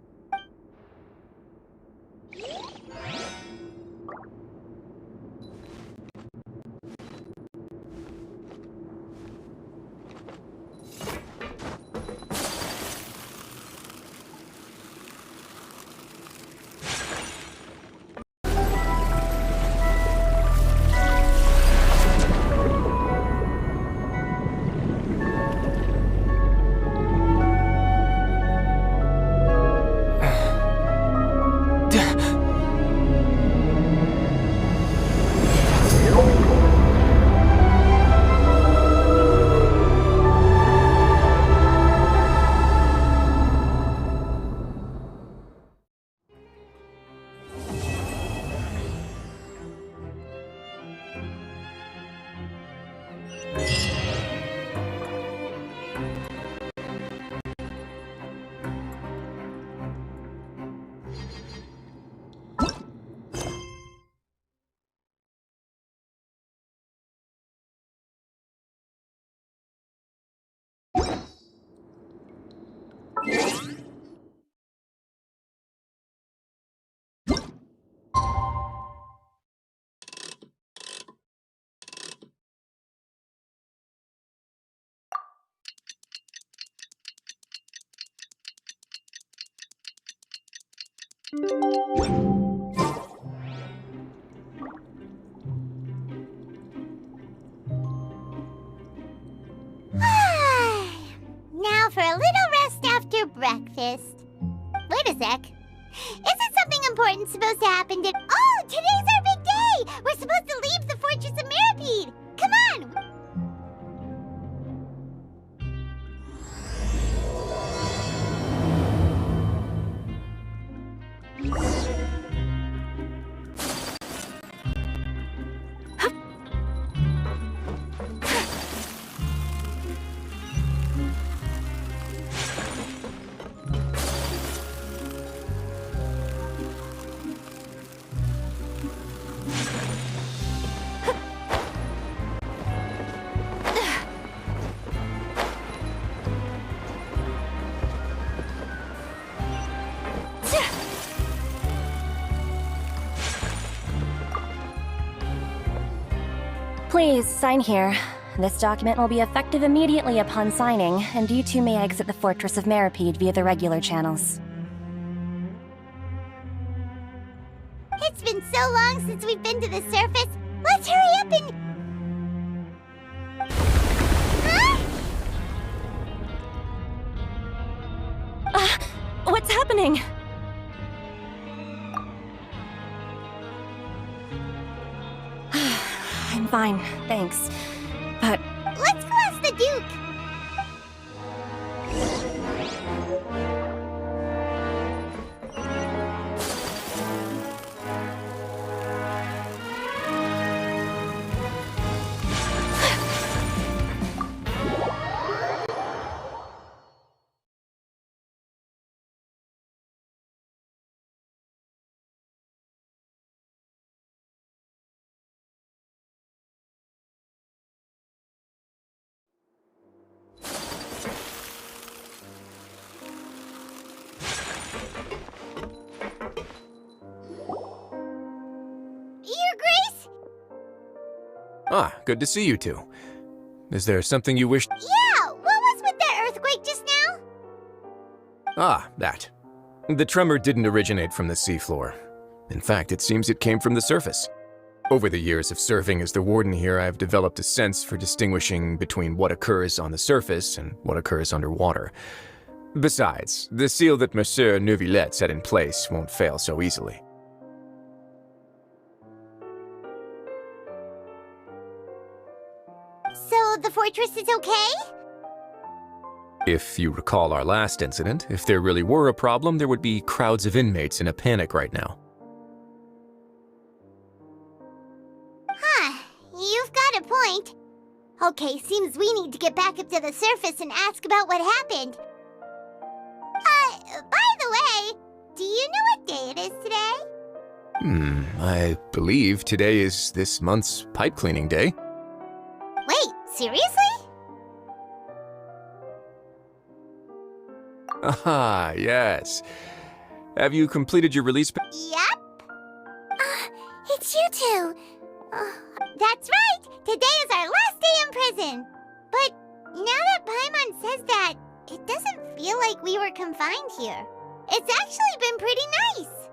Now for a little rest after breakfast. Wait a sec. Isn't something important supposed to happen to— Oh, today's our big day! We're supposed to leave the Fortress of Mirapede! Come on! Please, sign here. This document will be effective immediately upon signing, and you two may exit the Fortress of Meripede via the regular channels. It's been so long since we've been to the surface. Let's hurry up and... What's happening? I'm fine, thanks. But Let's go ask the Duke. Your Grace? Ah, good to see you two. Is there something you wish? Yeah, what was with that earthquake just now? Ah, that. The tremor didn't originate from the seafloor. In fact, it seems it came from the surface. Over the years of serving as the warden here, I've developed a sense for distinguishing between what occurs on the surface and what occurs underwater. Besides, the seal that Monsieur Neuvillette set in place won't fail so easily. So the fortress is okay? If you recall our last incident, if there really were a problem, there would be crowds of inmates in a panic right now. Huh, you've got a point. Okay, seems we need to get back up to the surface and ask about what happened. By the way, do you know what day it is today? I believe today is this month's pipe cleaning day. Wait, seriously? Ah, yes. Have you completed your release? Yep. It's you two. That's right. Today is our last day in prison. But now that Paimon says that, it doesn't feel like we were confined here. It's actually been pretty nice.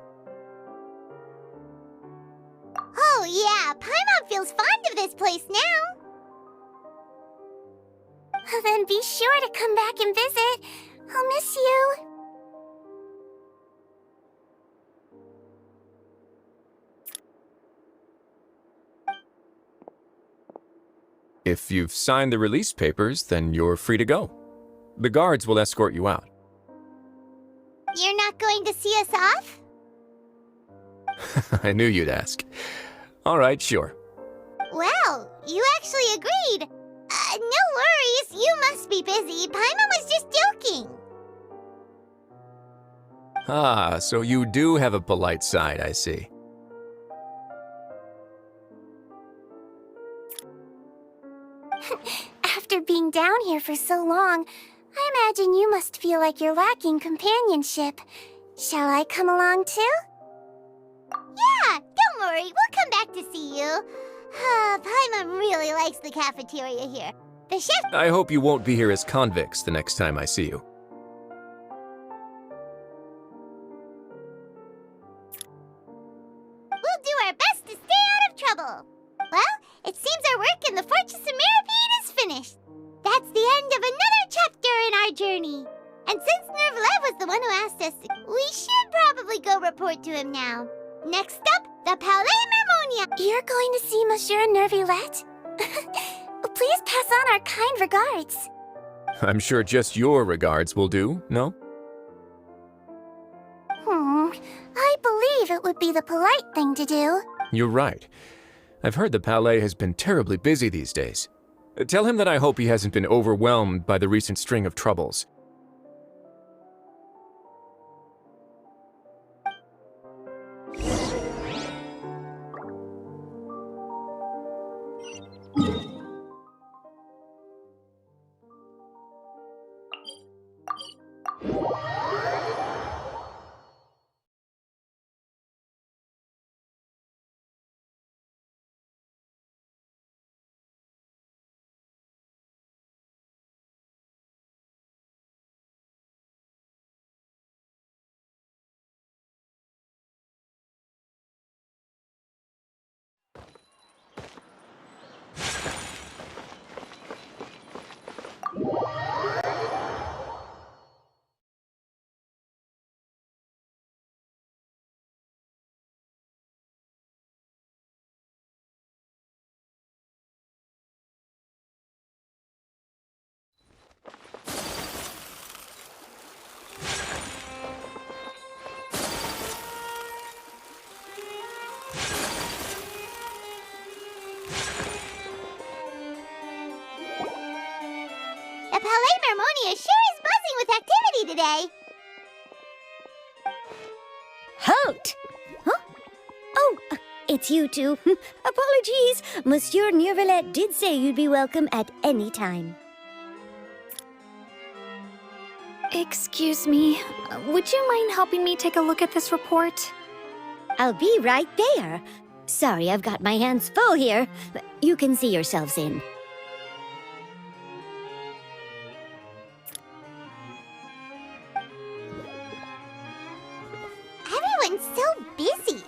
Oh yeah, Paimon feels fond of this place now. Then be sure to come back and visit. I'll miss you. If you've signed the release papers, then you're free to go. The guards will escort you out. You're not going to see us off? I knew you'd ask. All right, sure. Well, you actually agreed. No worries, you must be busy. Paimon was just joking. Ah, so you do have a polite side, I see. After being down here for so long, I imagine you must feel like you're lacking companionship. Shall I come along too? Yeah, don't worry, we'll come back to see you. Paimon really likes the cafeteria here. The chef... I hope you won't be here as convicts the next time I see you. We'll do our best to stay out of trouble. Well, it seems our work in the Fortress of Meripede is finished. That's the end of another chapter in our journey. And since Neuvillette was the one who asked us, we should probably go report to him now. Next up, the Palais Mermonia. You're going to see Monsieur Neuvillette? Please pass on our kind regards. I'm sure just your regards will do, no? I believe it would be the polite thing to do. You're right. I've heard the Palais has been terribly busy these days. Tell him that I hope he hasn't been overwhelmed by the recent string of troubles. Palais Mermonia sure is buzzing with activity today. Halt! Huh? Oh, it's you two. Apologies. Monsieur Neuvillette did say you'd be welcome at any time. Excuse me, would you mind helping me take a look at this report? I'll be right there. Sorry, I've got my hands full here. You can see yourselves in. Everyone's so busy.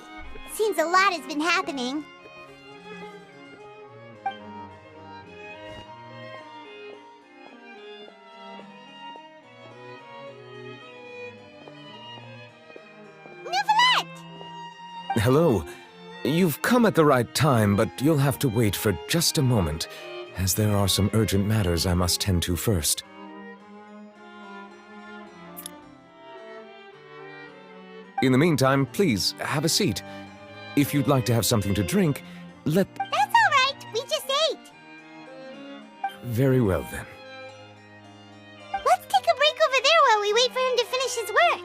Seems a lot has been happening. Hello. You've come at the right time, but you'll have to wait for just a moment, as there are some urgent matters I must tend to first. In the meantime, please, have a seat. If you'd like to have something to drink, That's all right. We just ate. Very well, then. Let's take a break over there while we wait for him to finish his work.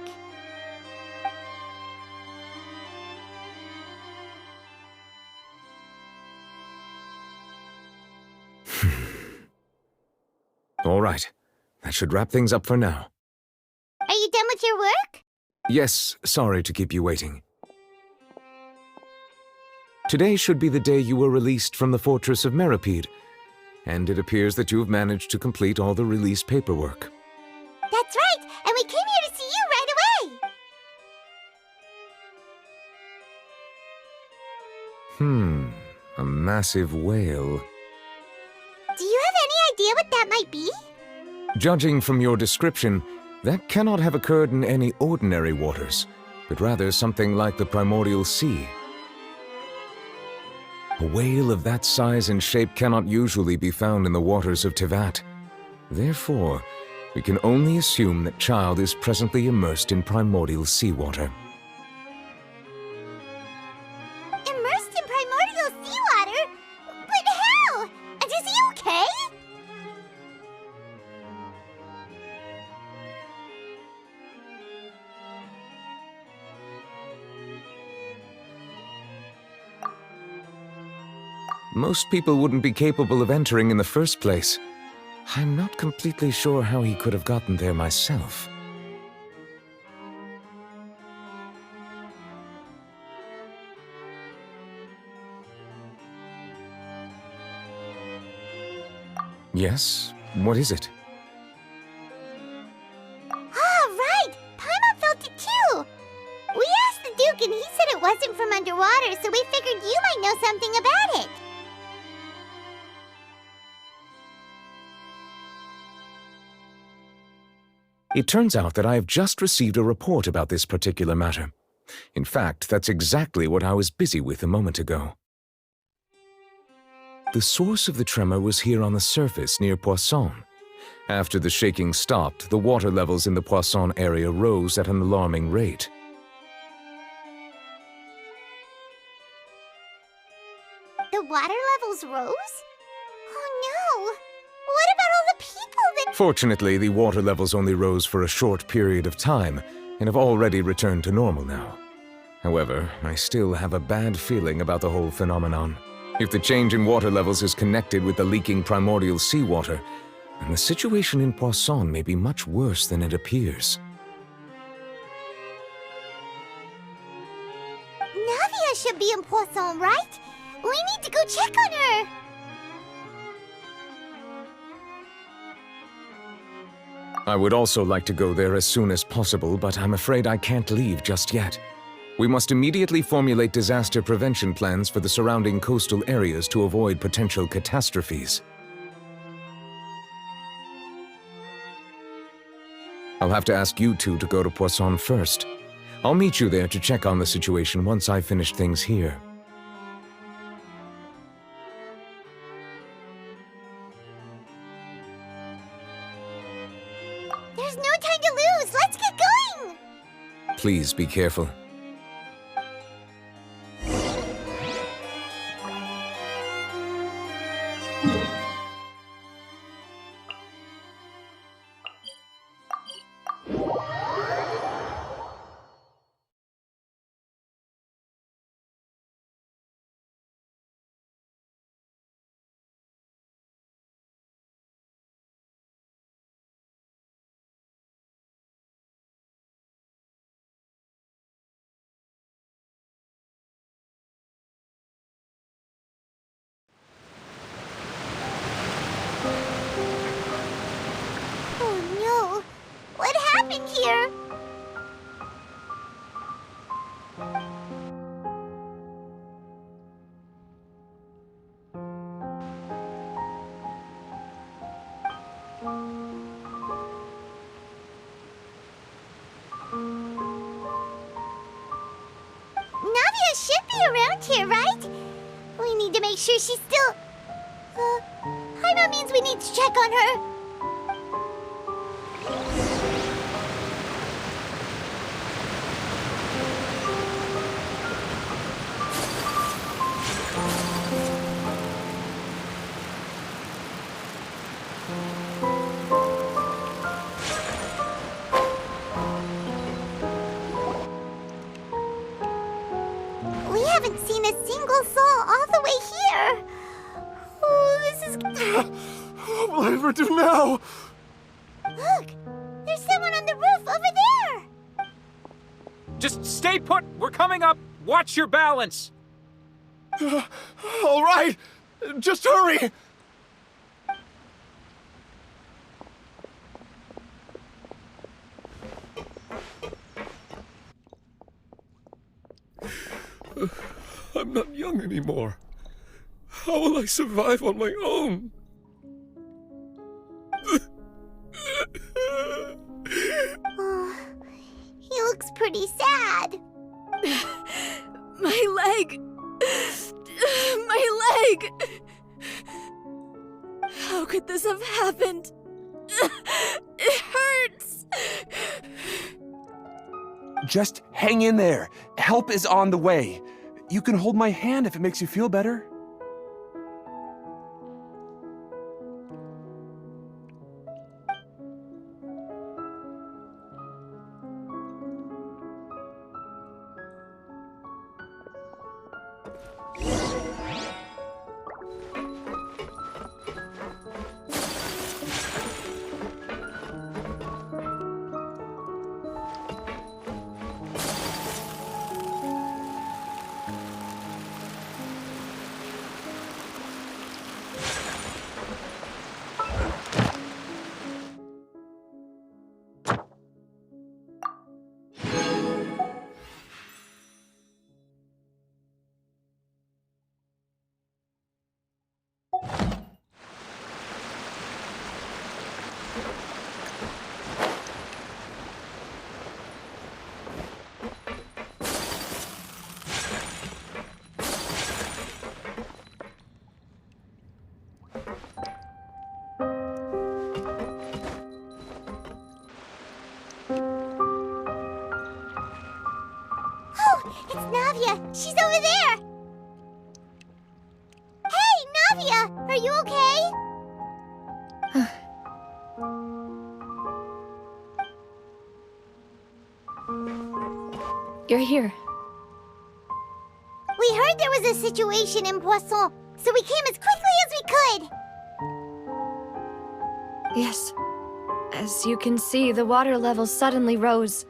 All right. That should wrap things up for now. Are you done with your work? Yes, sorry to keep you waiting. Today should be the day you were released from the Fortress of Meripede, and it appears that you have managed to complete all the release paperwork. That's right, and we came here to see you right away. A massive whale. Do you have any idea what that might be? Judging from your description, that cannot have occurred in any ordinary waters, but rather something like the primordial sea. A whale of that size and shape cannot usually be found in the waters of Tevat. Therefore, we can only assume that Child is presently immersed in primordial seawater. Immersed in primordial seawater? But how? And is he okay? Most people wouldn't be capable of entering in the first place. I'm not completely sure how he could have gotten there myself. Yes? What is it? Ah, right! Paimon felt it too! We asked the Duke and he said it wasn't from underwater, so we figured you might know something about it. It turns out that I have just received a report about this particular matter. In fact, that's exactly what I was busy with a moment ago. The source of the tremor was here on the surface near Poisson. After the shaking stopped, the water levels in the Poisson area rose at an alarming rate. The water levels rose? Oh no! What about all the people that— Fortunately, the water levels only rose for a short period of time and have already returned to normal now. However, I still have a bad feeling about the whole phenomenon. If the change in water levels is connected with the leaking primordial seawater, then the situation in Poisson may be much worse than it appears. Navia should be in Poisson, right? We need to go check on her! I would also like to go there as soon as possible, but I'm afraid I can't leave just yet. We must immediately formulate disaster prevention plans for the surrounding coastal areas to avoid potential catastrophes. I'll have to ask you two to go to Poisson first. I'll meet you there to check on the situation once I've finished things here. There's no time to lose! Let's get going! Please be careful. here, right? We need to make sure she's still... Paimon means we need to check on her. We haven't seen a single soul all the way here. Oh, this is... What will I ever do now? Look! There's someone on the roof over there! Just stay put! We're coming up! Watch your balance! All right! Just hurry! I'm not young anymore. How will I survive on my own? Oh, he looks pretty sad. My leg! My leg! How could this have happened? It hurts! Just hang in there. Help is on the way. You can hold my hand if it makes you feel better. It's Navia! She's over there! Hey, Navia! Are you okay? You're here. We heard there was a situation in Poisson, so we came as quickly as we could! Yes. As you can see, the water level suddenly rose.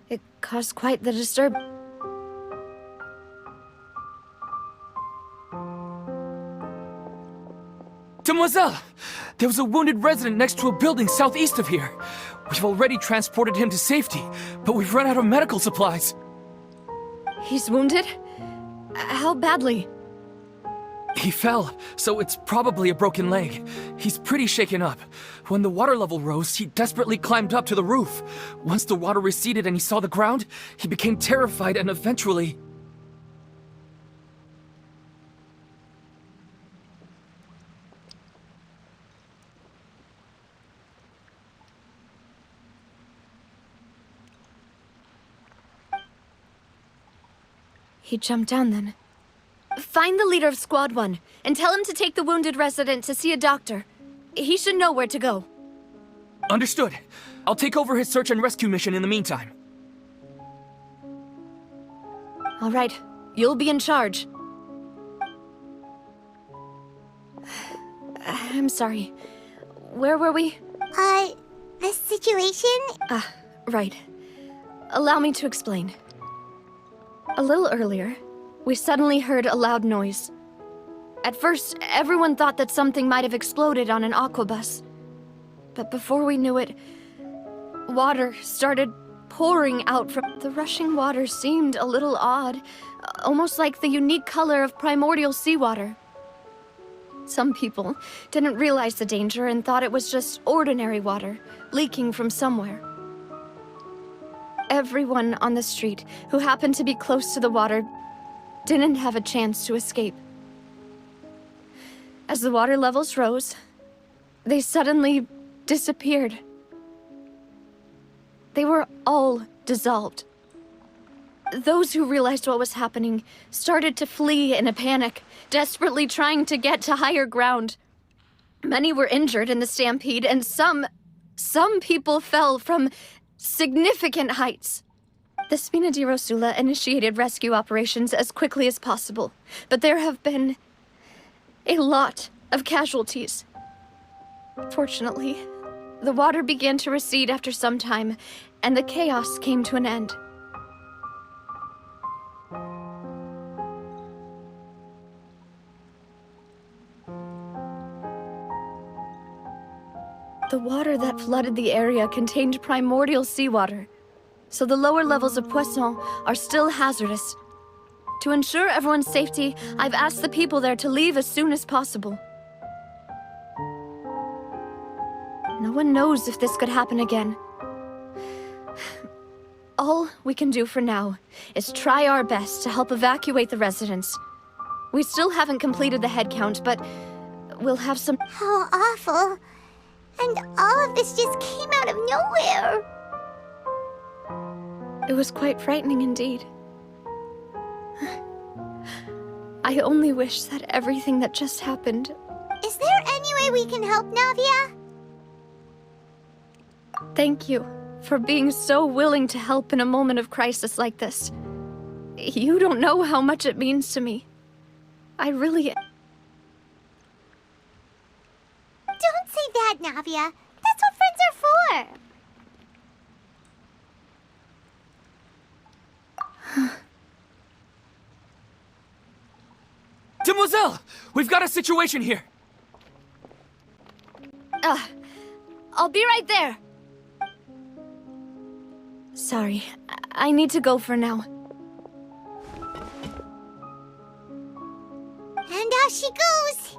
It caused quite the disturbance. Demoiselle! There was a wounded resident next to a building southeast of here. We've already transported him to safety, but we've run out of medical supplies. He's wounded? How badly? He fell, so it's probably a broken leg. He's pretty shaken up. When the water level rose, he desperately climbed up to the roof. Once the water receded and he saw the ground, he became terrified and eventually... He jumped down then. Find the leader of Squad 1 and tell him to take the wounded resident to see a doctor. He should know where to go. Understood. I'll take over his search and rescue mission in the meantime. All right. You'll be in charge. I'm sorry. Where were we? The situation? Right. Allow me to explain. A little earlier, we suddenly heard a loud noise. At first, everyone thought that something might have exploded on an aquabus. But before we knew it, water started pouring out from... The rushing water seemed a little odd, almost like the unique color of primordial seawater. Some people didn't realize the danger and thought it was just ordinary water, leaking from somewhere. Everyone on the street who happened to be close to the water didn't have a chance to escape. As the water levels rose, they suddenly disappeared. They were all dissolved. Those who realized what was happening started to flee in a panic, desperately trying to get to higher ground. Many were injured in the stampede, and some people fell from significant heights. The Spina di Rosula initiated rescue operations as quickly as possible, but there have been a lot of casualties. Fortunately, the water began to recede after some time, and the chaos came to an end. The water that flooded the area contained primordial seawater, so the lower levels of Poisson are still hazardous. To ensure everyone's safety, I've asked the people there to leave as soon as possible. No one knows if this could happen again. All we can do for now is try our best to help evacuate the residents. We still haven't completed the headcount, but we'll have some— How awful. And all of this just came out of nowhere. It was quite frightening indeed. I only wish that everything that just happened— Is there any way we can help, Navia? Thank you for being so willing to help in a moment of crisis like this. You don't know how much it means to me. I really— Don't say that, Navia. That's what friends are for. Demoiselle! We've got a situation here! I'll be right there. Sorry, I need to go for now. And off she goes.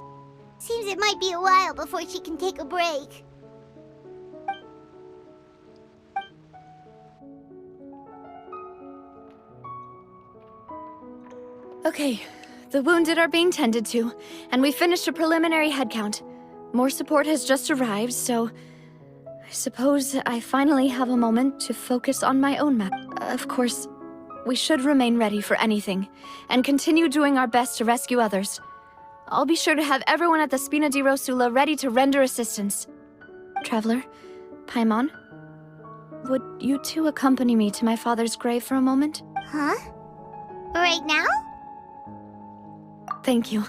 Seems it might be a while before she can take a break. Okay, the wounded are being tended to, and we finished a preliminary headcount. More support has just arrived, so I suppose I finally have a moment to focus on my own map. Of course, we should remain ready for anything, and continue doing our best to rescue others. I'll be sure to have everyone at the Spina di Rosula ready to render assistance. Traveler, Paimon, would you two accompany me to my father's grave for a moment? Huh? Right now? Thank you.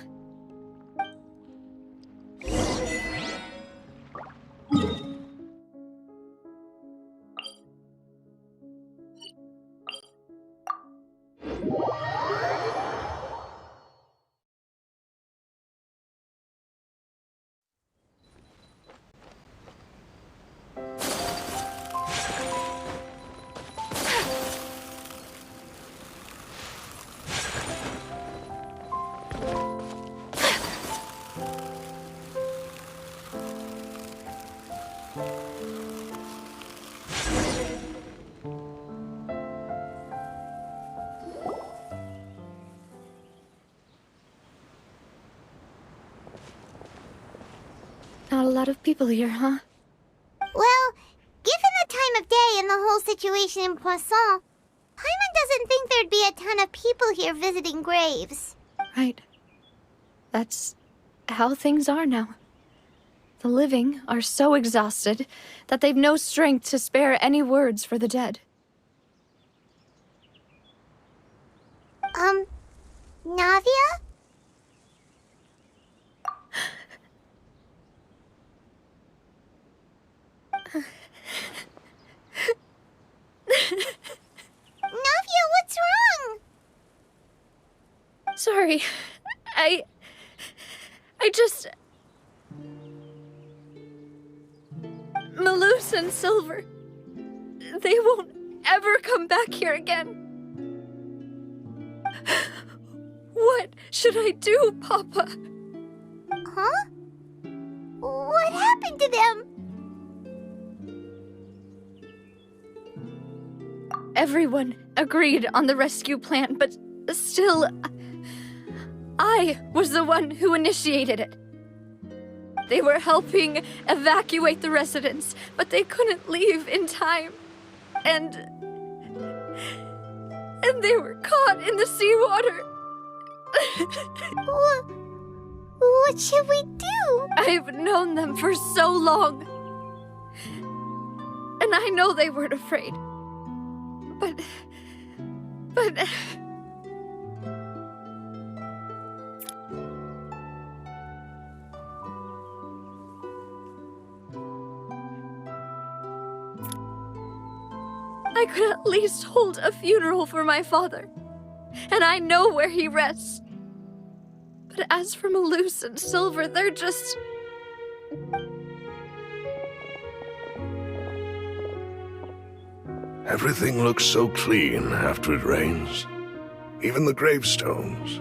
Not a lot of people here, huh? Well, given the time of day and the whole situation in Poisson, Paimon doesn't think there'd be a ton of people here visiting graves. Right. That's how things are now. The living are so exhausted that they've no strength to spare any words for the dead. Navia? Navia, what's wrong? Sorry. I just... Malus and Silver, they won't ever come back here again. What should I do, Papa? Huh? What happened to them? Everyone agreed on the rescue plan, but still, I was the one who initiated it. They were helping evacuate the residents, but they couldn't leave in time. And they were caught in the seawater. What should we do? I've known them for so long. And I know they weren't afraid. But... I could at least hold a funeral for my father. And I know where he rests. But as for Malus and Silver, they're just... Everything looks so clean after it rains. Even the gravestones.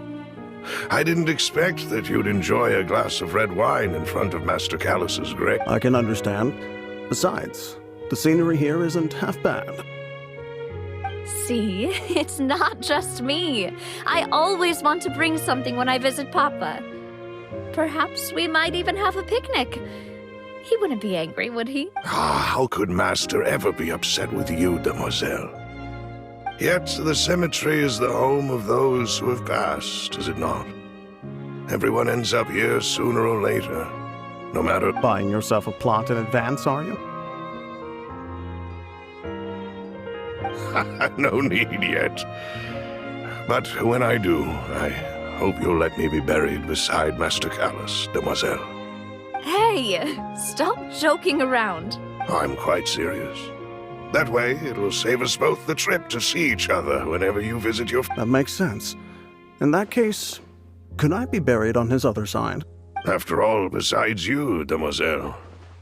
I didn't expect that you'd enjoy a glass of red wine in front of Master Callus's grave. I can understand. Besides, the scenery here isn't half bad. See, it's not just me. I always want to bring something when I visit Papa. Perhaps we might even have a picnic. He wouldn't be angry, would he? How could Master ever be upset with you, demoiselle? Yet the cemetery is the home of those who have passed, is it not? Everyone ends up here sooner or later, no matter... Buying yourself a plot in advance, are you? No need yet. But when I do, I hope you'll let me be buried beside Master Callus, demoiselle. Hey, stop joking around. I'm quite serious. That way, it will save us both the trip to see each other whenever you visit your... That makes sense. In that case, could I be buried on his other side? After all, besides you, demoiselle,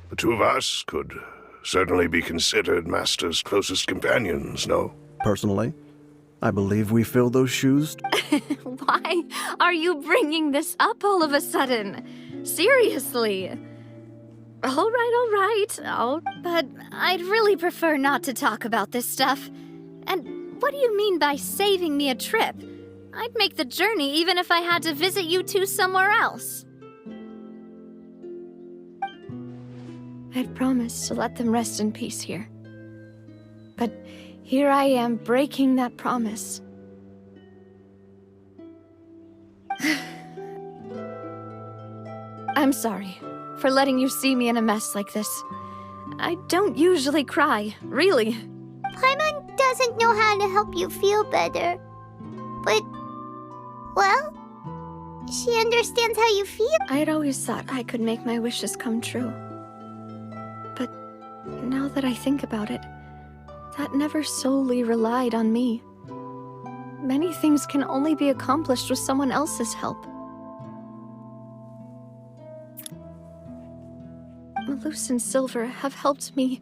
the two of us could certainly be considered Master's closest companions, no? Personally, I believe we fill those shoes. Why are you bringing this up all of a sudden? Seriously. All right. Oh, but I'd really prefer not to talk about this stuff. And what do you mean by saving me a trip? I'd make the journey even if I had to visit you two somewhere else. I'd promised to let them rest in peace here. But here I am breaking that promise. I'm sorry for letting you see me in a mess like this. I don't usually cry, really. Paimon doesn't know how to help you feel better. But, well, she understands how you feel. I had always thought I could make my wishes come true. But now that I think about it, that never solely relied on me. Many things can only be accomplished with someone else's help. Malus and Silver have helped me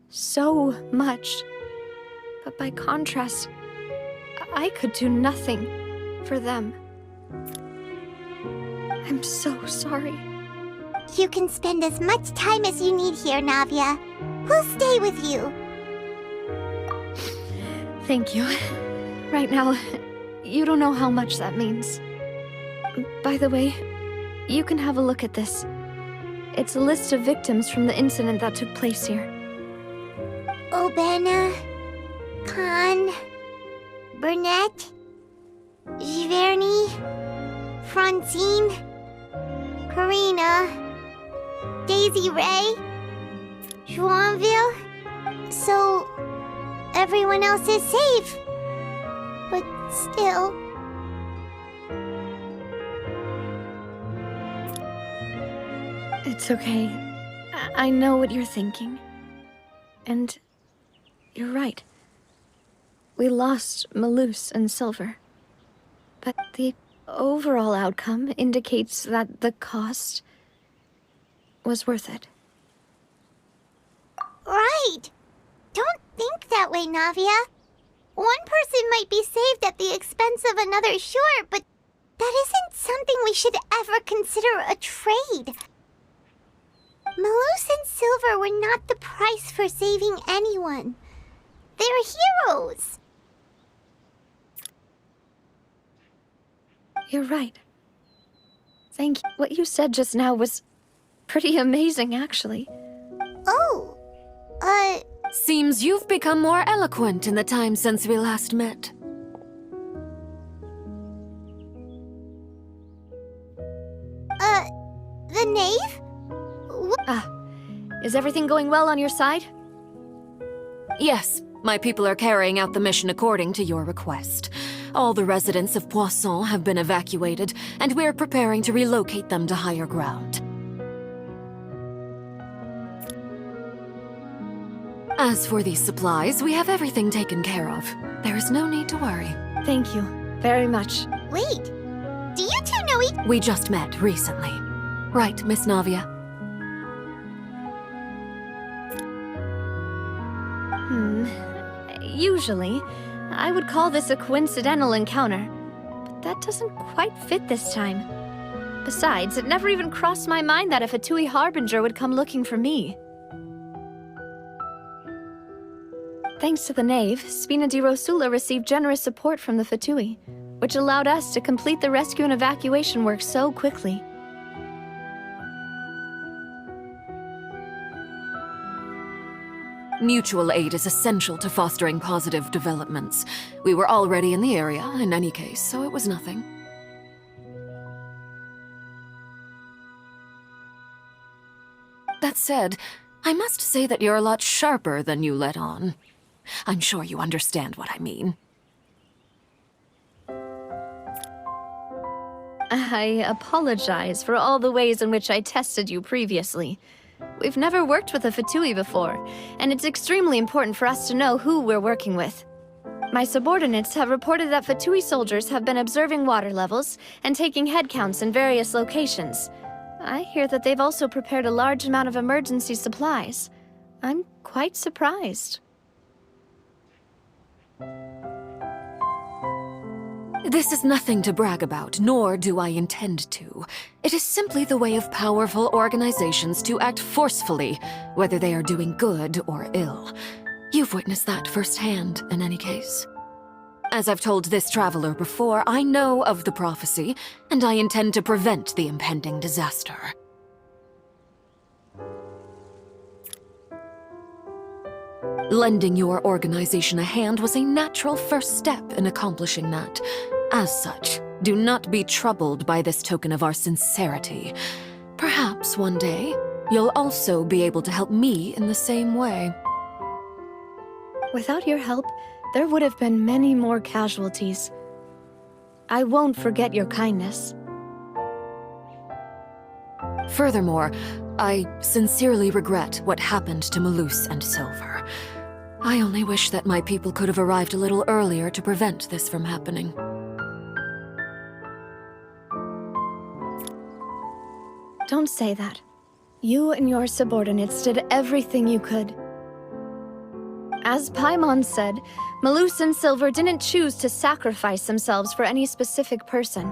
so much. But by contrast, I could do nothing for them. I'm so sorry. You can spend as much time as you need here, Navia. We'll stay with you. Thank you. Right now, you don't know how much that means. By the way, you can have a look at this. It's a list of victims from the incident that took place here. Obana, Khan, Burnett, Giverny, Francine, Karina, Daisy Ray, Joinville. So, everyone else is safe. But still... It's okay. I know what you're thinking. And you're right. We lost Malus and Silver. But the overall outcome indicates that the cost was worth it. Right! Don't think that way, Navia. One person might be saved at the expense of another, sure, but that isn't something we should ever consider a trade. Malus and Silver were not the price for saving anyone. They're heroes. You're right. Thank you. What you said just now was pretty amazing, actually. Oh, Seems you've become more eloquent in the time since we last met. the knave? Is everything going well on your side? Yes, my people are carrying out the mission according to your request. All the residents of Poisson have been evacuated, and we're preparing to relocate them to higher ground. As for these supplies, we have everything taken care of. There is no need to worry. Thank you very much. Wait, do you two know each— We just met recently. Right, Miss Navia? Usually, I would call this a coincidental encounter, but that doesn't quite fit this time. Besides, it never even crossed my mind that a Fatui Harbinger would come looking for me. Thanks to the Knave, Spina di Rosula received generous support from the Fatui, which allowed us to complete the rescue and evacuation work so quickly. Mutual aid is essential to fostering positive developments. We were already in the area, in any case, so it was nothing. That said, I must say that you're a lot sharper than you let on. I'm sure you understand what I mean. I apologize for all the ways in which I tested you previously. We've never worked with a Fatui before, and it's extremely important for us to know who we're working with. My subordinates have reported that Fatui soldiers have been observing water levels and taking head counts in various locations. I hear that they've also prepared a large amount of emergency supplies. I'm quite surprised. This is nothing to brag about, nor do I intend to. It is simply the way of powerful organizations to act forcefully, whether they are doing good or ill. You've witnessed that firsthand, in any case. As I've told this traveler before, I know of the prophecy, and I intend to prevent the impending disaster. Lending your organization a hand was a natural first step in accomplishing that. As such, do not be troubled by this token of our sincerity. Perhaps one day, you'll also be able to help me in the same way. Without your help, there would have been many more casualties. I won't forget your kindness. Furthermore, I sincerely regret what happened to Malus and Silver. I only wish that my people could have arrived a little earlier to prevent this from happening. Don't say that. You and your subordinates did everything you could. As Paimon said, Malus and Silver didn't choose to sacrifice themselves for any specific person.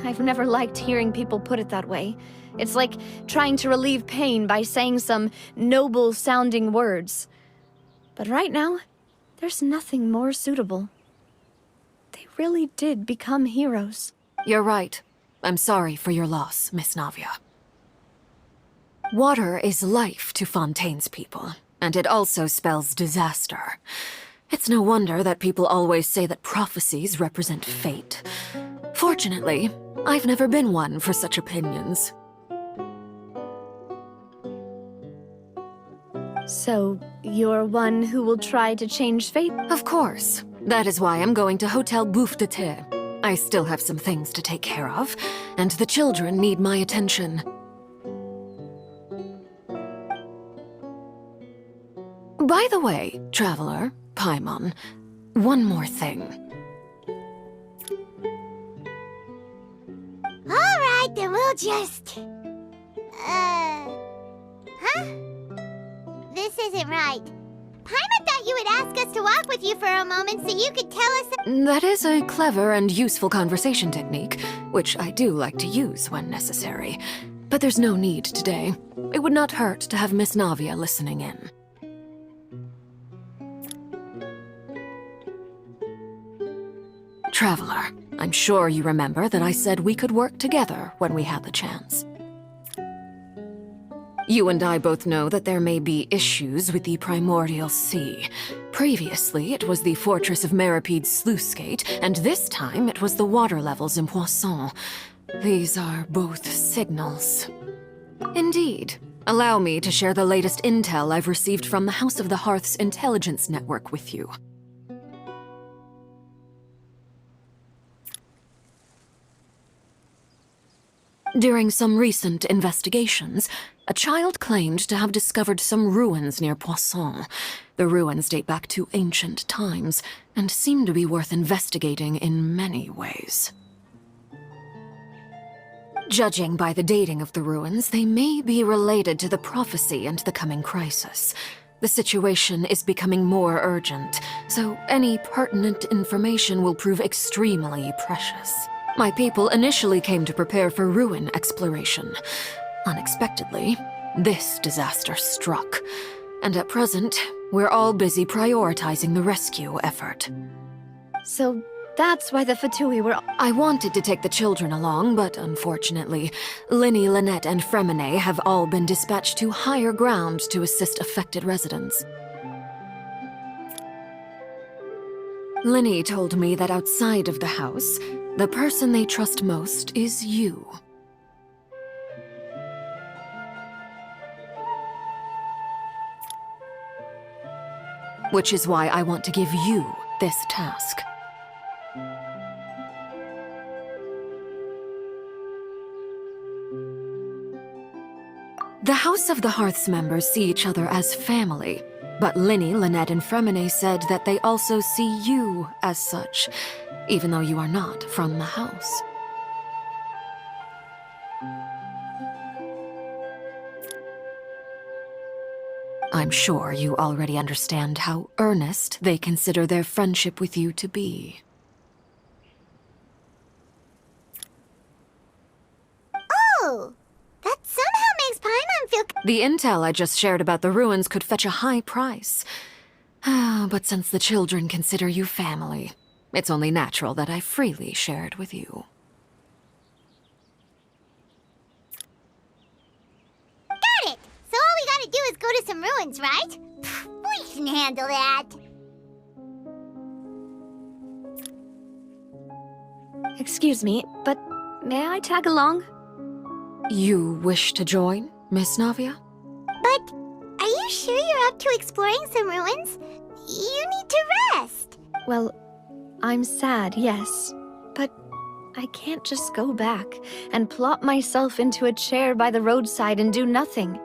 I've never liked hearing people put it that way. It's like trying to relieve pain by saying some noble-sounding words. But right now, there's nothing more suitable. They really did become heroes. You're right. I'm sorry for your loss, Miss Navia. Water is life to Fontaine's people, and it also spells disaster. It's no wonder that people always say that prophecies represent fate. Fortunately, I've never been one for such opinions. So, you're one who will try to change fate? Of course. That is why I'm going to Hotel Bouffe de Thé. I still have some things to take care of, and the children need my attention. By the way, traveler, Paimon, one more thing. Alright, then we'll just... Huh? This isn't right. Paimon thought you would ask us to walk with you for a moment so you could tell us... That is a clever and useful conversation technique, which I do like to use when necessary. But there's no need today. It would not hurt to have Miss Navia listening in. Traveler, I'm sure you remember that I said we could work together when we had the chance. You and I both know that there may be issues with the Primordial Sea. Previously, it was the Fortress of Meripede's sluice gate, and this time it was the water levels in Poisson. These are both signals. Indeed. Allow me to share the latest intel I've received from the House of the Hearth's intelligence network with you. During some recent investigations, a child claimed to have discovered some ruins near Poisson. The ruins date back to ancient times, and seem to be worth investigating in many ways. Judging by the dating of the ruins, they may be related to the prophecy and the coming crisis. The situation is becoming more urgent, so any pertinent information will prove extremely precious. My people initially came to prepare for ruin exploration. Unexpectedly, this disaster struck, and at present, we're all busy prioritizing the rescue effort. So that's why the Fatui were... I wanted to take the children along, but unfortunately, Linny, Lynette, and Fremine have all been dispatched to higher ground to assist affected residents. Linny told me that outside of the house, the person they trust most is you. Which is why I want to give you this task. The House of the Hearth's members see each other as family, but Linny, Lynette, and Fremine said that they also see you as such, even though you are not from the house. I'm sure you already understand how earnest they consider their friendship with you to be. Oh! That somehow makes Paimon feel... The intel I just shared about the ruins could fetch a high price. But since the children consider you family, it's only natural that I freely share it with you. Got it! So all we gotta do is go to some ruins, right? We can handle that. Excuse me, but may I tag along? You wish to join, Miss Navia? But are you sure you're up to exploring some ruins? You need to rest. Well, I'm sad, yes, but I can't just go back and plop myself into a chair by the roadside and do nothing.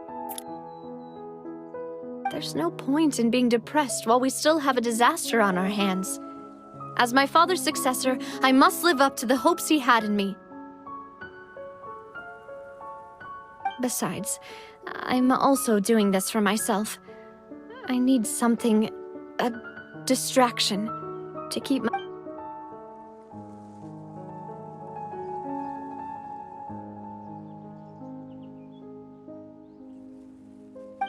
There's no point in being depressed while we still have a disaster on our hands. As my father's successor, I must live up to the hopes he had in me. Besides, I'm also doing this for myself. I need something, a distraction, to keep my...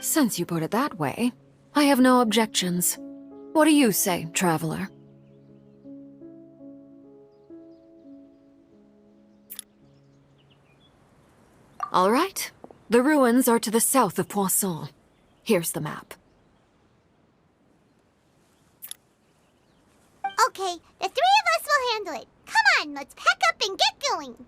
Since you put it that way, I have no objections. What do you say, traveler? All right. The ruins are to the south of Poisson. Here's the map. Okay, the three of us will handle it. Come on, let's pack up and get going.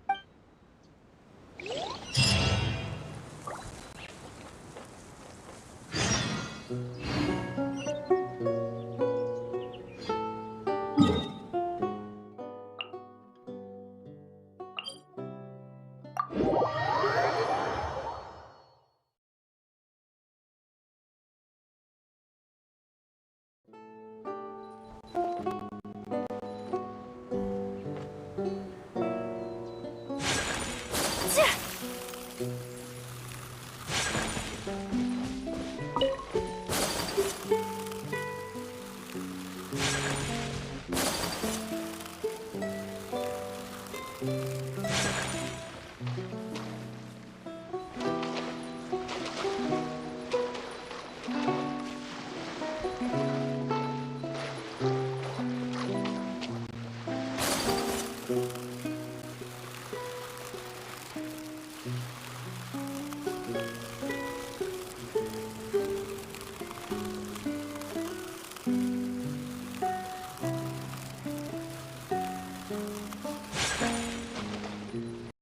you.